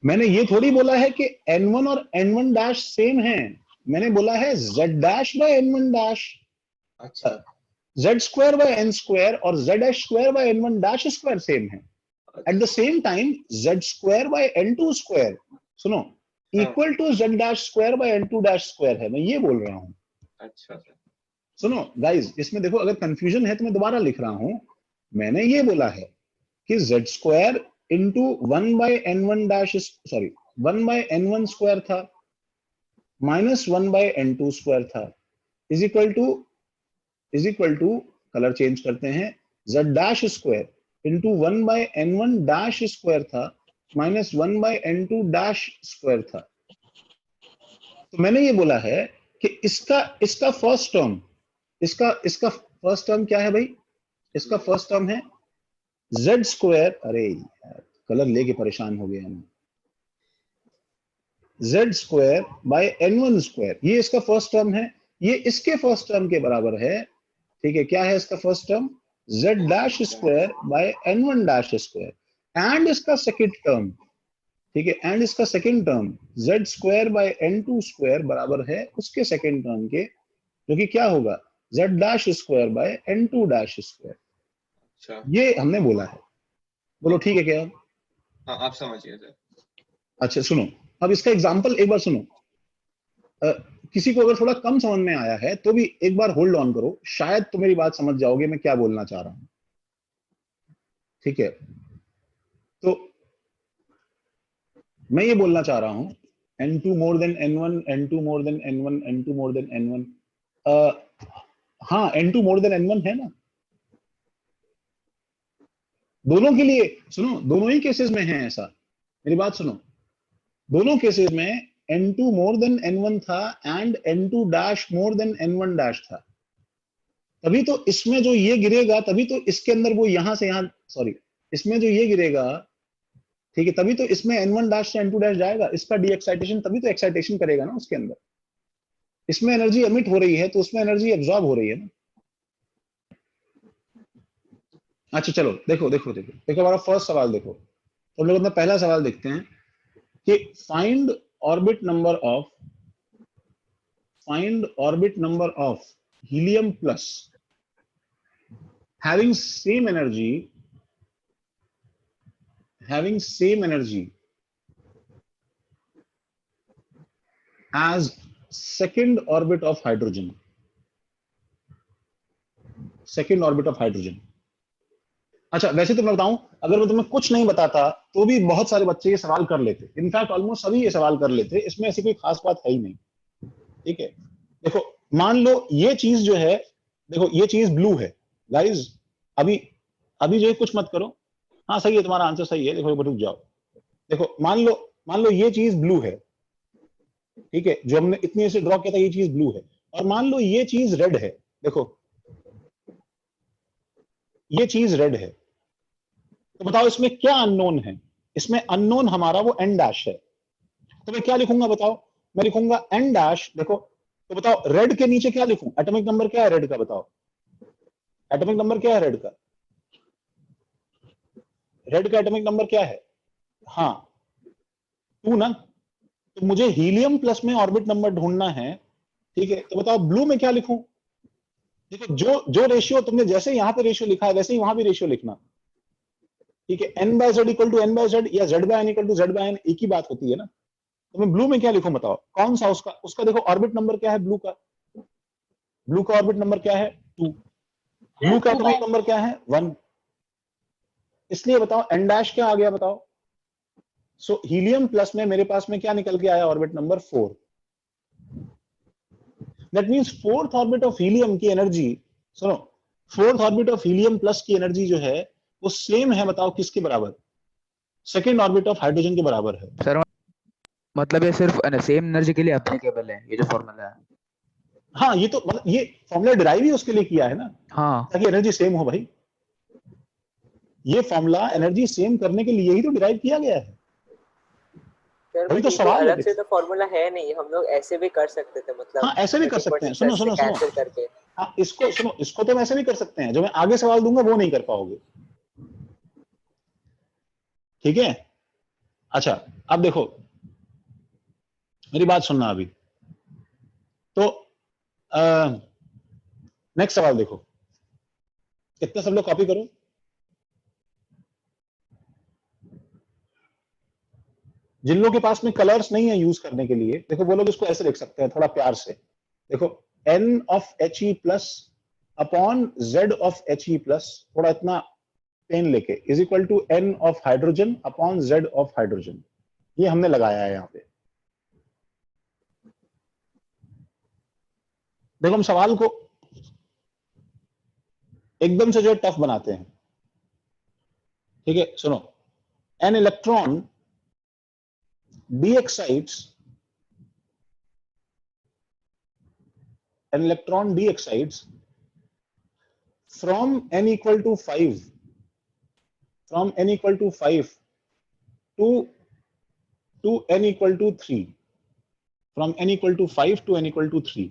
मैंने ये थोड़ी बोला है कि n1 और n1 डैश सेम है। मैंने बोला है z dash by n1 dash, अच्छा z square by n square और z dash square by n1 dash square same है। At the same time z square by n2 square, सुनो, equal to z dash square by n2 dash square है। मैं ये बोल रहा हूँ। अच्छा सर, सुनो गाइस, इसमें देखो अगर कंफ्यूजन है तो मैं दोबारा लिख रहा हूं। मैंने ये बोला है कि z square into 1/n1 dash, sorry 1/n1 square था माइनस 1/n2 स्क्वायर था, is equal to colour change करते हैं, z dash square into 1/n1 dash square था माइनस 1/n2 डैश स्क्वायर था। तो मैंने ये बोला है कि इसका फर्स्ट टर्म, इसका फर्स्ट टर्म क्या है भाई? इसका फर्स्ट टर्म है z स्क्वायर, अरे यार कलर लेके परेशान हो गया मैं, z square by n1 square, ये इसका फर्स्ट टर्म है। ये इसके फर्स्ट टर्म के बराबर है, ठीक है? क्या है इसका first term? z dash square by n1 dash square. And इसका सेकंड टर्म, ठीक है, एंड इसका second term z square by n2 square बराबर है उसके सेकंड टर्म के, जो कि क्या होगा? z dash square by n2 dash square. अच्छा ये हमने बोला है। बोलो ठीक है क्या? हाँ आप समझिए सर। अच्छा सुनो, अब इसका एग्जांपल एक बार सुनो। किसी को अगर थोड़ा कम समझ में आया है तो भी एक बार होल्ड ऑन करो, शायद तो मेरी बात समझ जाओगे मैं क्या बोलना चाह रहा हूं। ठीक है, तो मैं ये बोलना चाह रहा हूं n2 more than n1, n2 more than n1, n2 more than n1। हाँ, n2 मोर देन n1 है ना दोनों के लिए। सुनो, दोनों ही केसेस में है ऐसा, मेरी बात सुनो। दोनों केसेस में n2 मोर देन n1 था and n2 dash more than n1 dash था। तभी तो इसमें जो ये गिरेगा, तभी तो इसके अंदर वो यहां से यहां, सॉरी, इसमें जो ये गिरेगा, ठीक है, तभी तो इसमें n1 डैश से n2 डैश जाएगा। इसका डी एक्साइटेशन तभी तो एक्साइटेशन करेगा ना उसके अंदर। इसमें एनर्जी एमिट हो रही है तो उसमें एनर्जी एब्जॉर्ब हो रही है ना। अच्छा चलो देखो देखो देखो देखो, हमारा फर्स्ट सवाल देखो। तो हम लोग अपना पहला सवाल देखते हैं कि find orbit number of helium plus having same energy as second orbit of hydrogen। अच्छा, वैसे तो मैं बताऊं, अगर मैं तुम्हें कुछ नहीं बताता तो भी बहुत सारे बच्चे ये सवाल कर लेते, इनफैक्ट ऑलमोस्ट सभी ये सवाल कर लेते, इसमें ऐसी कोई खास बात है ही नहीं। ठीक है, देखो मान लो ये चीज जो है, देखो ये चीज ब्लू है गाइस। अभी अभी जो है कुछ मत करो। हाँ सही है, तुम्हारा आंसर सही है। देखो रुक जाओ, देखो मान लो ये चीज ब्लू है, ठीक है, जो हमने इतनी से ड्रॉ किया था ये चीज ब्लू है, और मान लो ये चीज रेड है। देखो ये चीज रेड है, तो बताओ इसमें क्या अननोन है? इसमें अननोन हमारा वो एन डैश है। तो मैं क्या लिखूंगा बताओ? मैं लिखूंगा एन डैश। देखो तो बताओ रेड के नीचे क्या लिखूं? एटॉमिक नंबर क्या है रेड का? बताओ एटॉमिक नंबर क्या है रेड का? रेड का एटॉमिक नंबर क्या है? हाँ 2 ना। तो मुझे हीलियम प्लस में ऑर्बिट नंबर ढूंढना है, ठीक है। तो बताओ ब्लू में क्या लिखूं? देखो जो रेशियो तुमने जैसे यहां पे रेशियो लिखा है वैसे ही वहां भी रेशियो लिखना, ठीक है। n by Z equal to n by Z या z by n equal to z by n, एक ही बात होती है ना। तो मैं ब्लू में क्या लिखूं बताओ? कौन सा उसका देखो ऑर्बिट नंबर क्या है ब्लू का? ब्लू का ऑर्बिट नंबर क्या है? 2। ब्लू का एटॉमिक नंबर क्या है? 1। इसलिए बताओ एन डैश क्या आ गया बताओ? सो हीलियम प्लस में मेरे पास में क्या निकल के आया? Orbit number 4। That means fourth orbit of helium की एनर्जी, सुनो, fourth orbit of helium plus की एनर्जी जो है वो सेम है, बताओ किसके बराबर? सेकेंड ऑर्बिट ऑफ हाइड्रोजन के बराबर है। सर मतलब ये सिर्फ सेम एनर्जी के लिए एप्लीकेबल है ये जो फॉर्मूला है? हाँ, ये तो मतलब ये फॉर्मूला डिराइव ही उसके लिए किया है ना, हाँ ताकि एनर्जी सेम हो भाई। ये फॉर्मूला एनर्जी सेम करने के लिए ही तो डिराइव किया गया है। सर वही तो ये सवाल अलग है। से तो फॉर्मूला है नहीं, हम लोग ऐसे भी कर सकते थे, मतलब हाँ ऐसे भी कर सकते हैं। सुनो सुनो सुनो, कैंसिल करके। हाँ इसको सुनो, इसको तो वैसे भी कर सकते हैं, जो मैं आगे सवाल दूंगा वो नहीं कर पाओगे, ठीक है। अच्छा अब देखो मेरी बात सुनना अभी। तो नेक्स्ट सवाल देखो, कितना सब लोग कॉपी करो। जिन लोगों के पास में कलर्स नहीं है यूज करने के लिए, देखो वो लोग इसको ऐसे लिख सकते हैं थोड़ा प्यार से। देखो n of He plus upon z of He plus, थोड़ा इतना पेन लेके, is equal to n of hydrogen upon z of hydrogen. ये हमने लगाया है यहाँ पे। देखो हम सवाल को एकदम से जो है टफ बनाते हैं, ठीक है। सुनो, an electron de-excites, an electron de-excites from n equal to 5, from n equal to 5 to n equal to 3, from n equal to 5 to n equal to 3।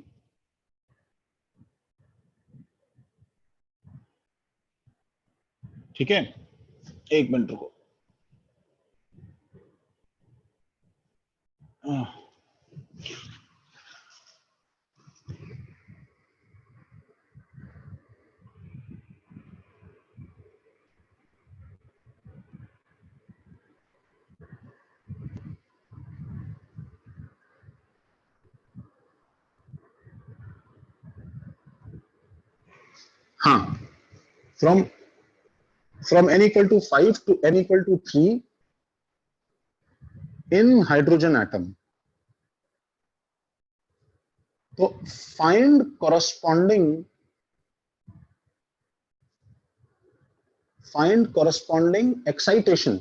ठीक है, एक मिनट रुको। हाँ, from from n equal to 5 to n equal to 3 in hydrogen atom. तो find corresponding excitation.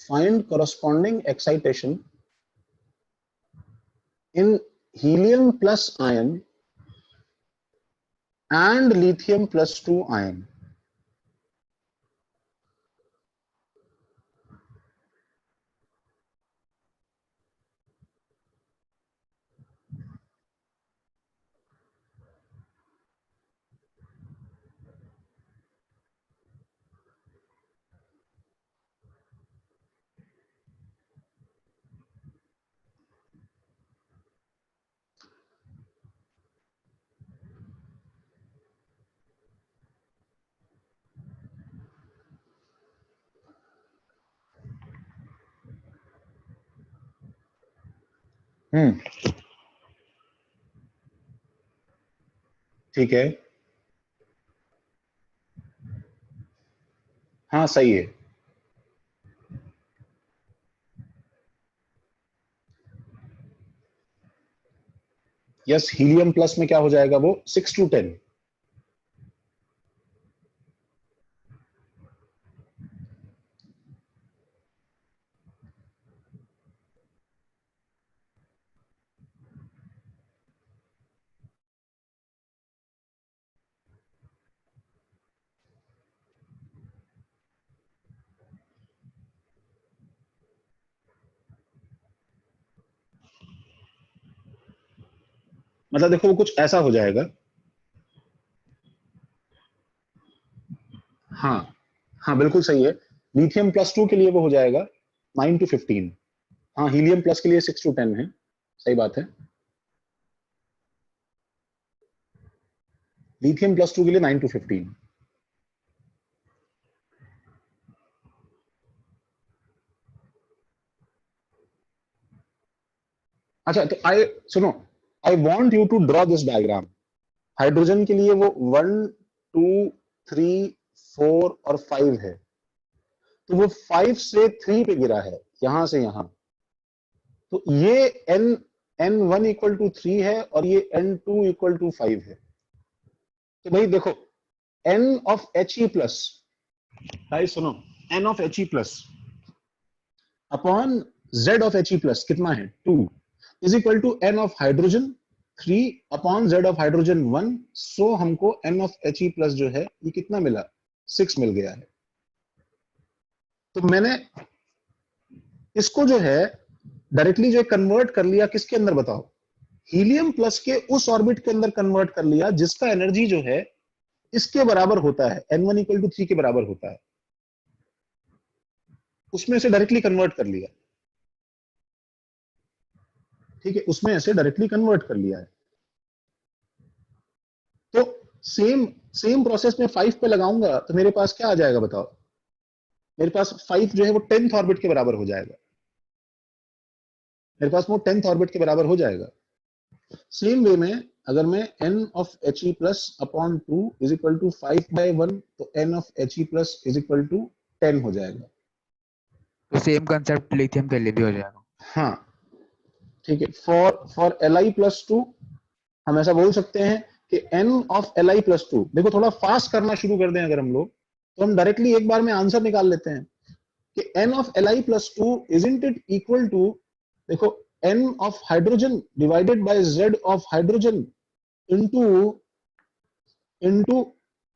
Find corresponding excitation in helium plus ion and lithium plus 2 ion. ठीक है, हाँ सही है। यस, हीलियम प्लस में क्या हो जाएगा वो 6 to 10। मतलब देखो वो कुछ ऐसा हो जाएगा। हाँ हाँ बिल्कुल सही है। लिथियम प्लस 2 के लिए वो हो जाएगा 9 to 15। हाँ, हीलियम प्लस के लिए 6 to 10 है, सही बात है। लिथियम प्लस 2 के लिए 9 to 15। अच्छा तो सुनो, I want you to draw this diagram. Hydrogen के लिए वो 1 2 3 4 और 5 है, तो वो 5 से 3 पे गिरा है, यहां से यहां। तो ये n1 इक्वल टू 3 है और ये n2 इक्वल टू 5 है। तो भाई देखो, n of He plus, guys सुनो, n of He plus upon z of He plus कितना है 2 is equal to n of hydrogen 3 upon z of hydrogen 1। So हमको n ऑफ He प्लस जो है ये कितना मिला, 6 मिल गया है। तो मैंने इसको जो है डायरेक्टली जो कन्वर्ट कर लिया किसके अंदर बताओ, हीलियम प्लस के उस ऑर्बिट के अंदर कन्वर्ट कर लिया जिसका एनर्जी जो है इसके बराबर होता है, n1 इक्वल टू 3 के बराबर होता है, उसमें से डायरेक्टली कन्वर्ट कर लिया। ठीक है, उसमें ऐसे डायरेक्टली कन्वर्ट कर लिया है। तो सेम प्रोसेस में 5 पे लगाऊंगा तो मेरे पास क्या आ जाएगा बताओ, मेरे पास 5 जो है वो 10th ऑर्बिट के बराबर हो जाएगा, मेरे पास वो 10th ऑर्बिट के बराबर हो जाएगा। सेम वे में अगर मैं n of He plus upon 2 is equal to 5/1 तो n of He plus is equal to 10 हो जाएगा। तो सेम कंसेप्ट लिथियम के लिए भी हो जाएगा। हाँ ठीक है, फॉर Li प्लस 2 हम ऐसा बोल सकते हैं कि n ऑफ Li प्लस 2, देखो थोड़ा फास्ट करना शुरू कर दें अगर हम लोग, तो हम डायरेक्टली एक बार में आंसर निकाल लेते हैं कि n of Li plus 2 isn't it equal to, देखो n of hydrogen divided by z of hydrogen into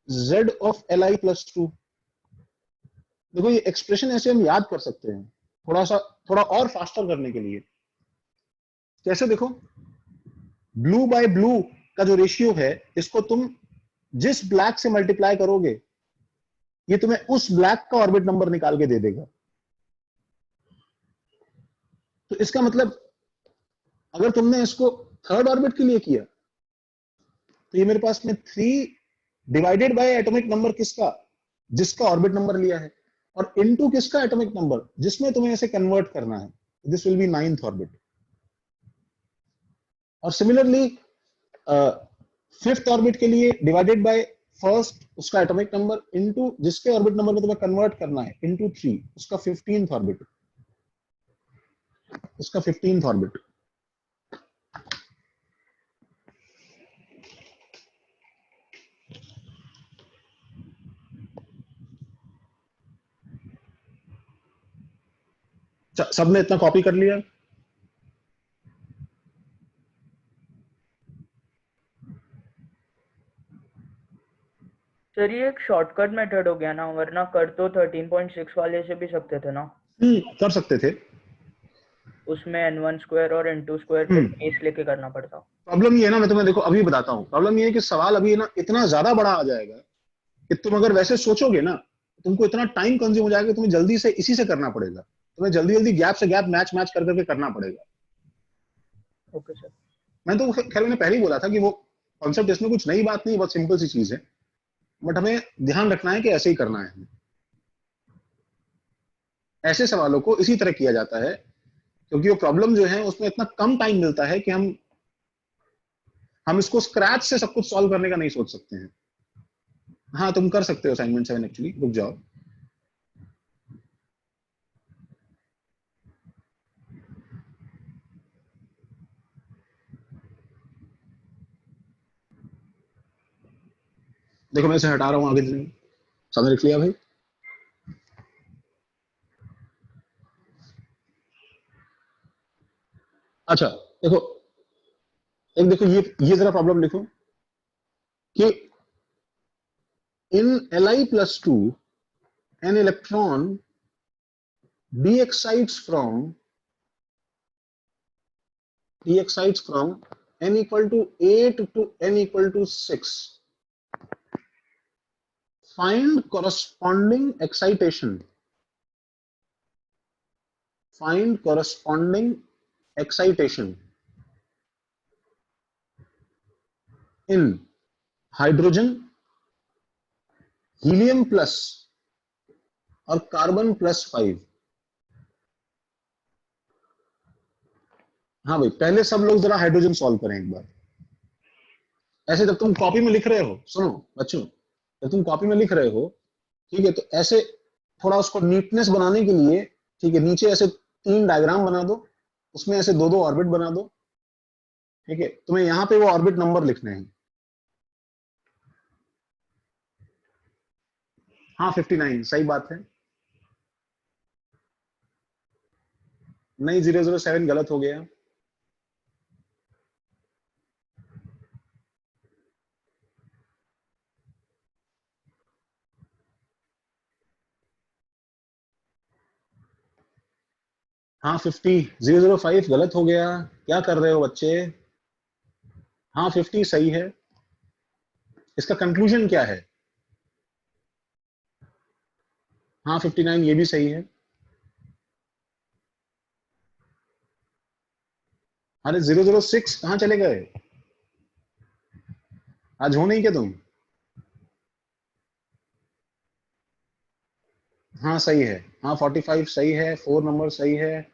z of Li plus 2। देखो ये एक्सप्रेशन ऐसे हम याद कर सकते हैं, थोड़ा और फास्टर करने के लिए। कैसे, देखो ब्लू बाय ब्लू का जो रेशियो है इसको तुम जिस ब्लैक से मल्टीप्लाई करोगे ये तुम्हें उस ब्लैक का ऑर्बिट नंबर निकाल के दे देगा। तो इसका मतलब अगर तुमने इसको थर्ड ऑर्बिट के लिए किया तो ये मेरे पास में 3 डिवाइडेड बाय एटॉमिक नंबर किसका, जिसका ऑर्बिट नंबर लिया है, और इनटू किसका, एटॉमिक नंबर जिसमें तुम्हें इसे कन्वर्ट करना है, this will be 9th orbit. और सिमिलरली फिफ्थ ऑर्बिट के लिए डिवाइडेड बाय फर्स्ट उसका एटॉमिक नंबर इनटू जिसके ऑर्बिट नंबर में तुम्हें कन्वर्ट करना है इनटू 3 उसका 15th ऑर्बिट, उसका 15th ऑर्बिट। सबने इतना कॉपी कर लिया? सर ये एक शॉर्टकट मेथड हो गया ना, वरना कर तो 13.6 वाले से भी सकते थे ना। कर सकते थे। उसमें n1 स्क्वायर और n2 स्क्वायर पे केस लेके करना पड़ता। प्रॉब्लम ये है ना, मैं तुम्हें देखो अभी बताता हूँ, प्रॉब्लम ये है कि सवाल अभी ना इतना ज्यादा बड़ा आ जाएगा कि तुम अगर वैसे सोचोगे ना तुमको इतना टाइम कंज्यूम हो जाएगा कि तुम्हें जल्दी से इसी से करना पड़ेगा, तुम्हें जल्दी जल्दी गैप से गैप मैच मैच कर करके करना पड़ेगा। Okay sir. मैं तो खैर मैंने पहले ही बोला था कि वो कॉन्सेप्ट इसमें कुछ नई बात नहीं, बहुत सिंपल सी चीज है, बट हमें ध्यान रखना है कि ऐसे ही करना है। ऐसे सवालों को इसी तरह किया जाता है क्योंकि वो प्रॉब्लम जो है उसमें इतना कम टाइम मिलता है कि हम इसको स्क्रैच से सब कुछ सॉल्व करने का नहीं सोच सकते हैं। हाँ तुम कर सकते हो असाइनमेंट 7 एक्चुअली, रुक जाओ। देखो मैं इसे हटा रहा हूं, आगे सामने लिख लिया भाई। अच्छा देखो, एक देखो ये जरा प्रॉब्लम लिखो कि in Li plus 2 an electron de-excites from n equal to 8 to n equal to 6. Find corresponding excitation. Find corresponding excitation in hydrogen, helium plus और कार्बन प्लस 5। हाँ भाई पहले सब लोग जरा हाइड्रोजन सॉल्व करें एक बार। ऐसे जब तुम कॉपी में लिख रहे हो, सुनो बच्चों, जब तुम कॉपी में लिख रहे हो ठीक है, तो ऐसे थोड़ा उसको नीटनेस बनाने के लिए ठीक है, नीचे ऐसे 3 डायग्राम बना दो, उसमें ऐसे 2-2 ऑर्बिट बना दो। ठीक है, तुम्हें यहां पे वो ऑर्बिट नंबर लिखने हैं। हाँ 59 सही बात है। नहीं 007 गलत हो गया। हाँ 005 गलत हो गया। क्या कर रहे हो बच्चे? हाँ 50 सही है। इसका कंक्लूजन क्या है? हाँ 59 ये भी सही है। अरे 006 कहां चले गए? आज हो नहीं क्या तुम? हाँ सही है। हाँ 45 सही है, 4 नंबर सही है।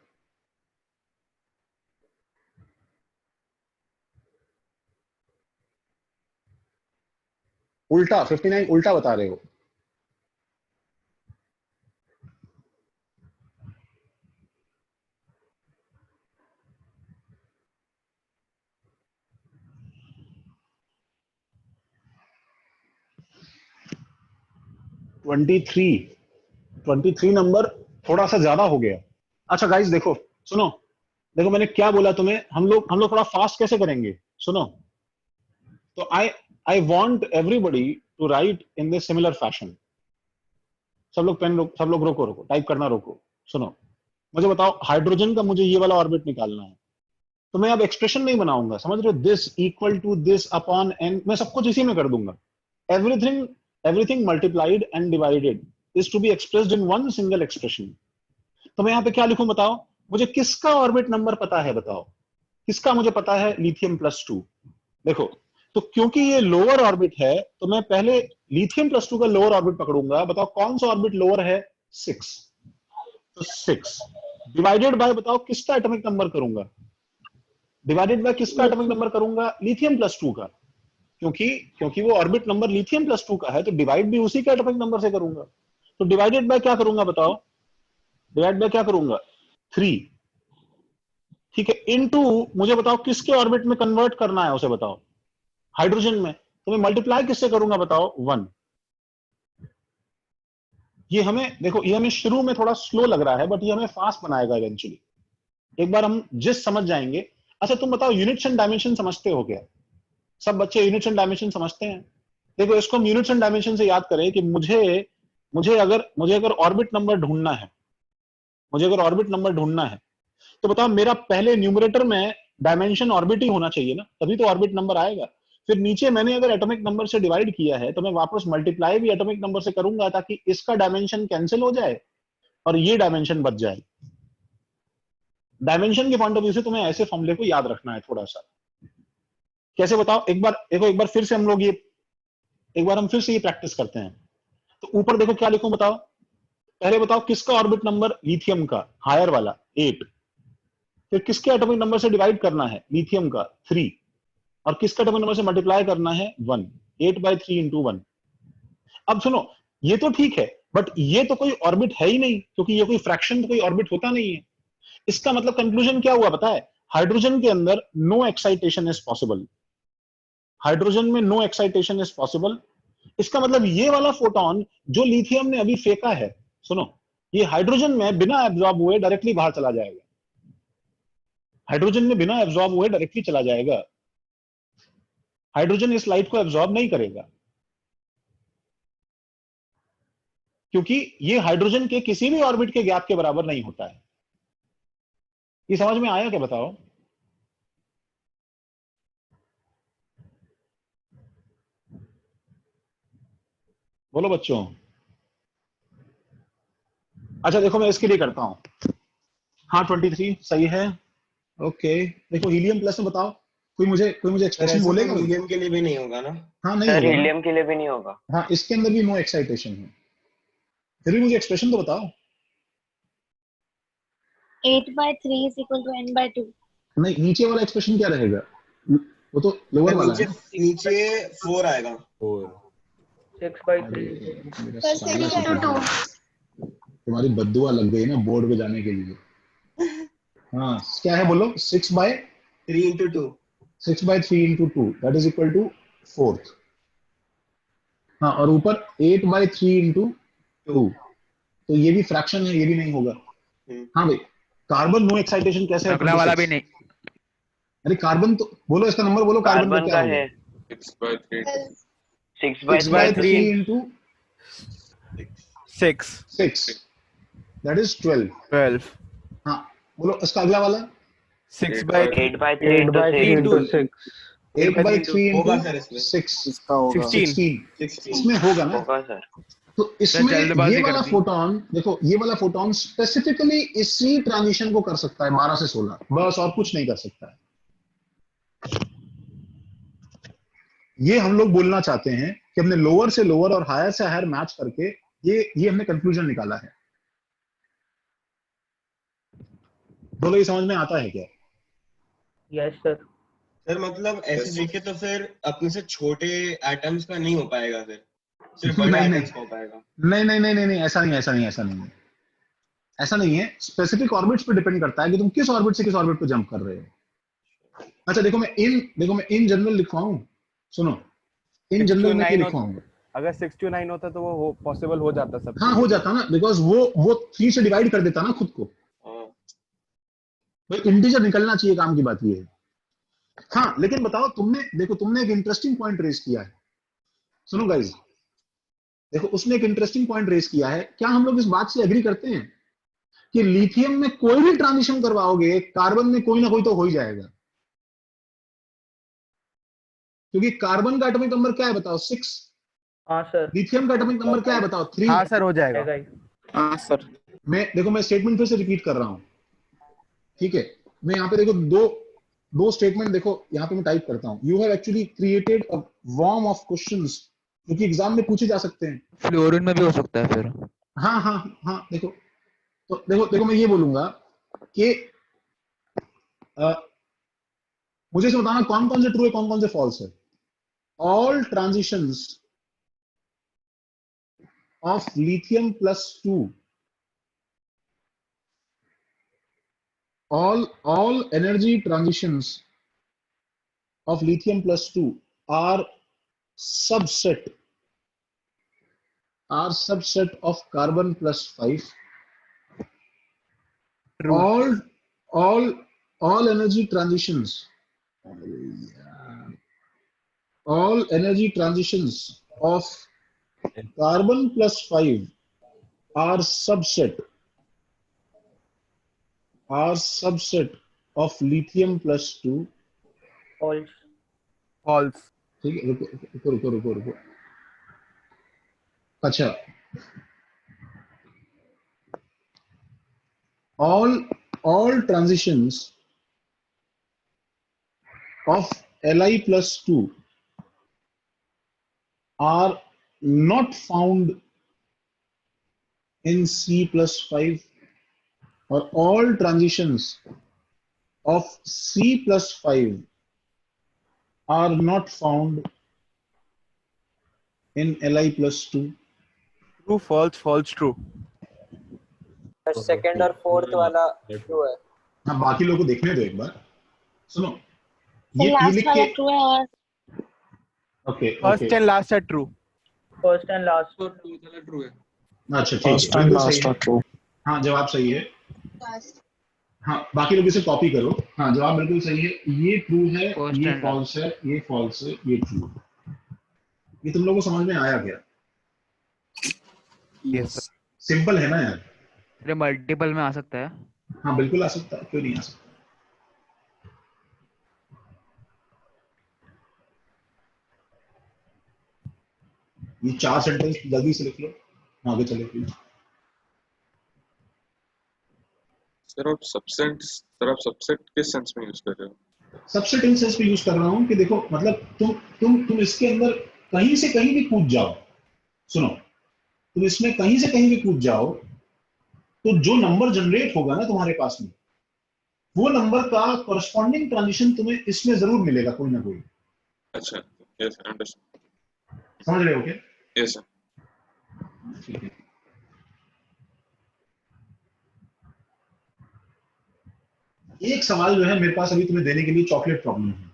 उल्टा 59 उल्टा बता रहे हो। ट्वेंटी थ्री नंबर थोड़ा सा ज्यादा हो गया। अच्छा गाइस देखो, सुनो, देखो मैंने क्या बोला तुम्हें, हम लोग थोड़ा फास्ट कैसे करेंगे, सुनो। तो I want everybody to write in this similar fashion. सब लोग पेन रोको, सब लोग रोको टाइप करना रोको। सुनो, मुझे बताओ हाइड्रोजन का मुझे ये वाला ऑर्बिट निकालना है, तो मैं अब एक्सप्रेशन नहीं बनाऊंगा, समझ रहे हो? This equal to this upon N, मैं सब कुछ इसी में कर दूंगा। Everything multiplied and divided is to be expressed in one single expression. तो मैं यहाँ पे क्या लिखूं बताओ? मुझे किसका ऑर्बिट नंबर पता है बताओ? किसका मुझे पता है? Lithium plus 2। देखो, तो क्योंकि ये लोअर ऑर्बिट है तो मैं पहले लिथियम प्लस 2 का लोअर ऑर्बिट पकड़ूंगा। बताओ कौन सा ऑर्बिट लोअर है? 6। तो 6 डिवाइडेड बाय, बताओ किसका एटॉमिक नंबर करूंगा? डिवाइडेड बाय किसका एटॉमिक नंबर करूंगा? लिथियम प्लस 2 का। क्योंकि वो ऑर्बिट नंबर लिथियम +2 का है, तो डिवाइड भी उसी के एटॉमिक नंबर से करूंगा। तो डिवाइडेड बाय क्या करूंगा बताओ, डिवाइड बाय क्या करूंगा 3, ठीक है, इनटू मुझे बताओ किसके ऑर्बिट में कन्वर्ट करना है उसे बताओ, हाइड्रोजन में, तो मैं मल्टीप्लाई किससे करूंगा बताओ 1। ये हमें देखो, ये हमें शुरू में थोड़ा स्लो लग रहा है बट ये हमें फास्ट बनाएगा इवेंचुअली, एक बार हम जिस समझ जाएंगे। अच्छा तुम बताओ यूनिट्स एंड डायमेंशन समझते हो क्या? सब बच्चे यूनिट्स एंड डायमेंशन समझते हैं? देखो इसको हम यूनिट्स एंड डायमेंशन से याद करें कि मुझे अगर ऑर्बिट नंबर ढूंढना है, तो बताओ मेरा पहले न्यूमरेटर में डायमेंशन ऑर्बिट ही होना चाहिए ना, तभी तो ऑर्बिट नंबर आएगा। फिर नीचे मैंने अगर एटॉमिक नंबर से डिवाइड किया है तो मैं वापस मल्टीप्लाई भी एटॉमिक नंबर से करूंगा ताकि इसका डायमेंशन कैंसिल हो जाए और ये डायमेंशन बच जाए। डायमेंशन के पॉइंट ऑफ व्यू से तुम्हें ऐसे फॉर्मूले को याद रखना है थोड़ा सा। कैसे बताओ, एक बार फिर से हम लोग ये प्रैक्टिस करते हैं। तो ऊपर देखो क्या लिखूं बताओ, पहले बताओ किसका ऑर्बिट नंबर, लिथियम का हायर वाला 8, फिर किसके एटॉमिक नंबर से डिवाइड करना है, लिथियम का 3, और किसके एटॉमिक नंबर से मल्टीप्लाई करना है 1, 8/3 × 1। अब सुनो, ये तो ठीक है बट ये तो कोई ऑर्बिट है ही नहीं, क्योंकि ये कोई फ्रैक्शन तो कोई ऑर्बिट होता नहीं है। इसका मतलब कंक्लूजन क्या हुआ पता है, हाइड्रोजन के अंदर no excitation is possible, hydrogen में नो एक्साइटेशन इज पॉसिबल। इसका मतलब ये वाला फोटोन जो लिथियम ने अभी फेंका है, सुनो, ये हाइड्रोजन में बिना एब्जॉर्ब हुए डायरेक्टली बाहर चला जाएगा, हाइड्रोजन में बिना एब्जॉर्ब हुए डायरेक्टली चला जाएगा। हाइड्रोजन इस लाइट को एब्जॉर्ब नहीं करेगा, क्योंकि ये हाइड्रोजन के किसी भी ऑर्बिट के गैप के बराबर नहीं होता है। ये समझ में आया क्या बताओ? बोलो बच्चों। अच्छा देखो मैं इसके लिए करता हूं, हाँ 23 सही है, ओके। देखो हीलियम प्लस में बताओ, कोई मुझे एक्सप्रेशन बोलेगा? हीलियम के लिए भी नहीं होगा ना? हाँ नहीं सर होगा ना? हीलियम के लिए भी नहीं होगा। हाँ इसके अंदर भी नो एक्साइटेशन है, फिर भी मुझे एक्सप्रेशन तो बताओ। 8/3 = n/2। नहीं, नीचे वाला एक्सप्रेशन क्या रहेगा? वो तो लोअर वाला है ना? नीचे 4 आएगा। 6/3 मेरा सारा सेकंड तुम्हारी बद्दुआ लग गई ना बोर्ड पे जाने के लिए। हाँ क्या है बोलो? 6/3 3 × 2 × 2 दैट इज इक्वल टू 4। हाँ और ऊपर 8/3 × 2, तो ये भी फ्रैक्शन है, ये भी नहीं होगा। हाँ भाई, कार्बन नो एक्साइटेशन कैसे है? अगला वाला भी नहीं। अरे कार्बन तो बोलो, इसका नंबर बोलो, कार्बन का क्या है होगा? 6/3 × 6 दैट इज 12। हाँ बोलो इसका अगला वाला 8/3 × 6 8/3 होगा × सर इसमें। 6 इसका होगा 16 इसमें होगा ना? होगा सर। तो इसमें जल्दबाजी ये कर वाला दी। फोटोन, देखो ये वाला फोटोन स्पेसिफिकली इसी ट्रांजिशन को कर सकता है 12 से 16, बस और कुछ नहीं कर सकता है। ये हम लोग बोलना चाहते हैं कि हमने लोअर से लोअर और हायर से हायर मैच करके ये हमने कंक्लूजन निकाला है। बोलो ये समझ में आता है क्या? Yes sir. सर मतलब ऐसे देखे तो फिर अपने से छोटे एटम्स का नहीं हो पाएगा, फिर सिर्फ बड़े नहीं, एटम्स का हो पाएगा। नहीं, ऐसा नहीं है। स्पेसिफिक ऑर्बिट्स पे डिपेंड करता है कि तुम किस ऑर्बिट से किस ऑर्बिट पे जंप कर रहे हो। अच्छा देखो मैं इन जनरल लिखवाऊं, सुनो इन जनरल में क्या लिखवाऊंगा? अगर 6 to 9 होता तो वो पॉसिबल हो जाता सब। हाँ हो जाता ना, बिकॉज वो 3 से डिवाइड कर देता ना खुद को। भाई इंटीजर निकलना चाहिए, काम की बात ये है। हाँ लेकिन बताओ, तुमने एक इंटरेस्टिंग पॉइंट रेज किया है। सुनो गाइज, देखो उसने एक इंटरेस्टिंग पॉइंट रेज किया है। क्या हम लोग इस बात से एग्री करते हैं कि लिथियम में कोई भी ट्रांजिशन करवाओगे कार्बन में कोई ना कोई तो हो ही जाएगा? क्योंकि कार्बन का एटॉमिक नंबर क्या है बताओ? 6। हाँ सर। लिथियम का एटॉमिक नंबर क्या है बताओ? 3। हाँ सर हो जाएगा। है गाइस। हाँ सर। मैं स्टेटमेंट फिर से रिपीट कर रहा हूं, ठीक है? मैं यहाँ पे देखो दो स्टेटमेंट देखो, यहाँ पे मैं टाइप करता हूं। You have actually created a warm of questions जो कि एग्जाम में पूछे जा सकते हैं। फ्लोरीन में भी हो सकता है फिर। हाँ देखो, तो देखो मैं ये बोलूंगा कि मुझे इसे बताना कौन कौन से ट्रू है, कौन कौन से फॉल्स है। all transitions of lithium plus 2, all energy transitions of lithium plus 2 are subset of carbon plus 5. True. All energy transitions of carbon plus 5 are subset of lithium plus 2. False. False. ठीक है, रुको। अच्छा, all transitions of Li plus 2 are not found in C plus 5, or all transitions of C plus 5 are not found in Li plus 2. True, false, false, true. Second और fourth वाला true है। हाँ, बाकी लोगों को देखने दो एक बार, सुनो ये लास्ट लिख वाला के। ट्रू है और okay First and last are true. First and last true है। अच्छा ठीक है, बिल्कुल सही है। हाँ, जवाब सही है। हाँ, बाकी लोग इसे कॉपी करो। हाँ, जवाब बिल्कुल सही है। ये ट्रू है, First ये and फॉल्स है, ये फॉल्स है, ये ट्रू। ये तुम लोगों को समझ में आया क्या? Yes, sir. सिंपल है ना यार? अरे मल्टीपल में आ सकता है। हाँ, बिल्कुल आ सकता है, क्यों नहीं आ सकता? ये 4 सेंटेंस जल्दी से लिख लो, आगे चले प्लीज। सर आप सबसेट किस सेंस में यूज कर रहे हो? सबसेट इन सेंस पे यूज कर रहा हूं कि देखो, मतलब तुम इसके अंदर कहीं से कहीं भी कूद जाओ, सुनो, तुम इसमें कहीं से कहीं भी कूद जाओ, तो जो नंबर जनरेट होगा ना तुम्हारे पास में, वो नंबर का कॉरस्पॉन्डिंग ट्रांजिशन तुम्हें इसमें जरूर मिलेगा, कोई ना कोई। अच्छा, यस अंडरस्टैंड। समझ रहे हो क्या? Yes sir. ठीक है। एक सवाल जो है मेरे पास अभी तुम्हें देने के लिए चॉकलेट प्रॉब्लम है,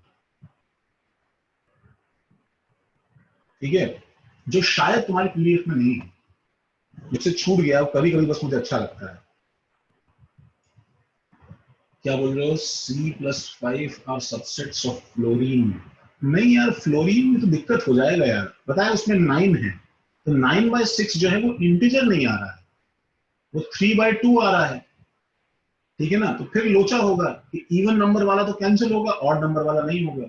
ठीक है, जो शायद तुम्हारी पीडीएफ में नहीं है, मुझसे छूट गया, कभी कभी बस मुझे अच्छा लगता है। क्या बोल रहे हो? C+5 are subsets of fluorine. नहीं यार, फ्लोरीन में तो दिक्कत हो जाएगा यार, बताया उसमें 9 है, तो 9/6 जो है वो इंटीजर नहीं आ रहा है, वो 3/2 आ रहा है, ठीक है ना? तो फिर लोचा होगा कि इवन नंबर वाला तो कैंसिल होगा, ऑड नंबर वाला नहीं होगा।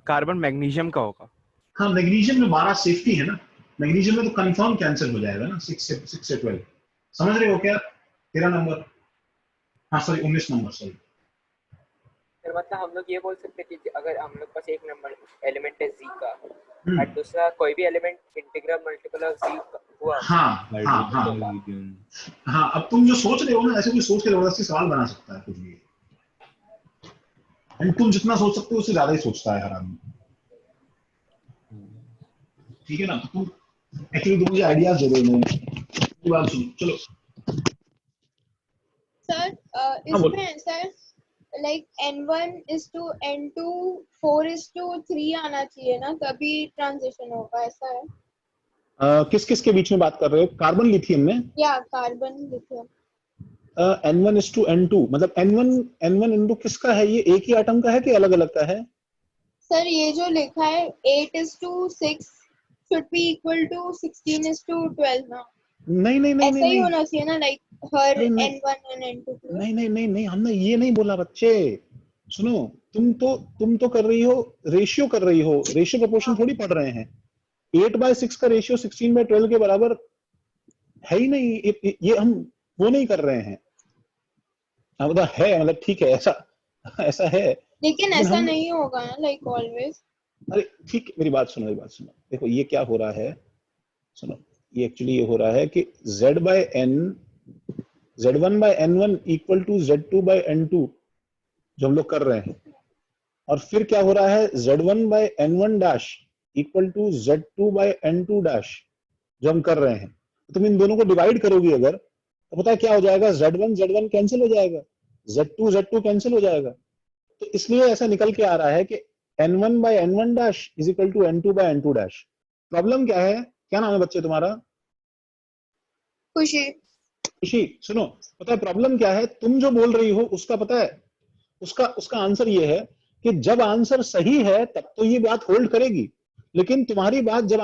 कार्बन मैग्नीशियम का होगा। हाँ, मैग्नीशियम में 12 सेफ्टी है ना, मैग्नीशियम में तो कंफर्म कैंसिल हो जाएगा ना, 6 से 12। समझ रहे हो क्या? 13 नंबर, हाँ सॉरी 19 नंबर, सॉरी। फिर मतलब हम लोग ये बोल सकते हैं कि अगर हम लोग पास एक नंबर एलिमेंट है z का और दूसरा कोई भी element integral multiple of z हुआ। हाँ, अब तुम जो सोच रहे हो ना, ऐसे कोई सोच के जबरदस्ती सवाल बना सकता है कुछ भी, एंड तुम जितना सोच सकते हो उससे ज्यादा ही सोचता है हर आदमी, ठीक है ना? तो तुम एक्चुअली तुम मुझे आइडियाज दे रहे हो, बात सुनो, चलो। सर इसमें ऐसा है लाइक N1:N2 4:3 आना चाहिए ना, तभी ट्रांजिशन होगा, ऐसा है? किस किस के बीच में बात कर रहे हो? कार्बन लिथियम में या कार्बन लिथियम? N1:N2 मतलब N1 किसका है? ये एक ही एटम का है कि अलग अलग का है? सर ये जो लिखा है 8:6 should be equal to 16:12 ना? नहीं ऐसा ही होना चाहिए ना, लाइक हर N1 और N2 के लिए? नहीं, हमने ये नहीं बोला बच्चे, सुनो, तुम तो कर रही हो, रेशियो कर रही हो, रेशियो प्रोपोर्शन थोड़ी पढ़ रहे हैं। 8/6 का रेशियो 16/12 के बराबर है ही नहीं, ये हम वो नहीं कर रहे हैं। मतलब है, मतलब ठीक है, ऐसा है, लेकिन ऐसा नहीं होगा ना, लाइक ऑलवेज। अरे ठीक, मेरी बात सुनो, देखो ये क्या हो रहा है, सुनो, ये एक्चुअली ये हो रहा है कि Z1/N1 इक्वल टू Z2/N2 जो हम लोग कर रहे हैं, और फिर क्या हो रहा है, Z1 by N1 dash equal to Z2 by N2 dash जो हम कर रहे हैं। तुम इन दोनों को डिवाइड करोगी अगर, तो पता है क्या हो जाएगा, Z1 कैंसिल हो जाएगा, Z2 कैंसिल हो जाएगा। तो इसलिए ऐसा निकल के आ रहा है कि N1 by N1 dash is equal to N2 by N2 dash. Problem क्या है, क्या नाम है बच्चे तुम्हारा? खुशी। खुशी, सुनो, पता है प्रॉब्लम क्या है, तुम जो बोल रही हो उसका पता है, उसका आंसर ये है कि जब आंसर सही है तब तो ये बात होल्ड करेगी, लेकिन तुम्हारी बात जब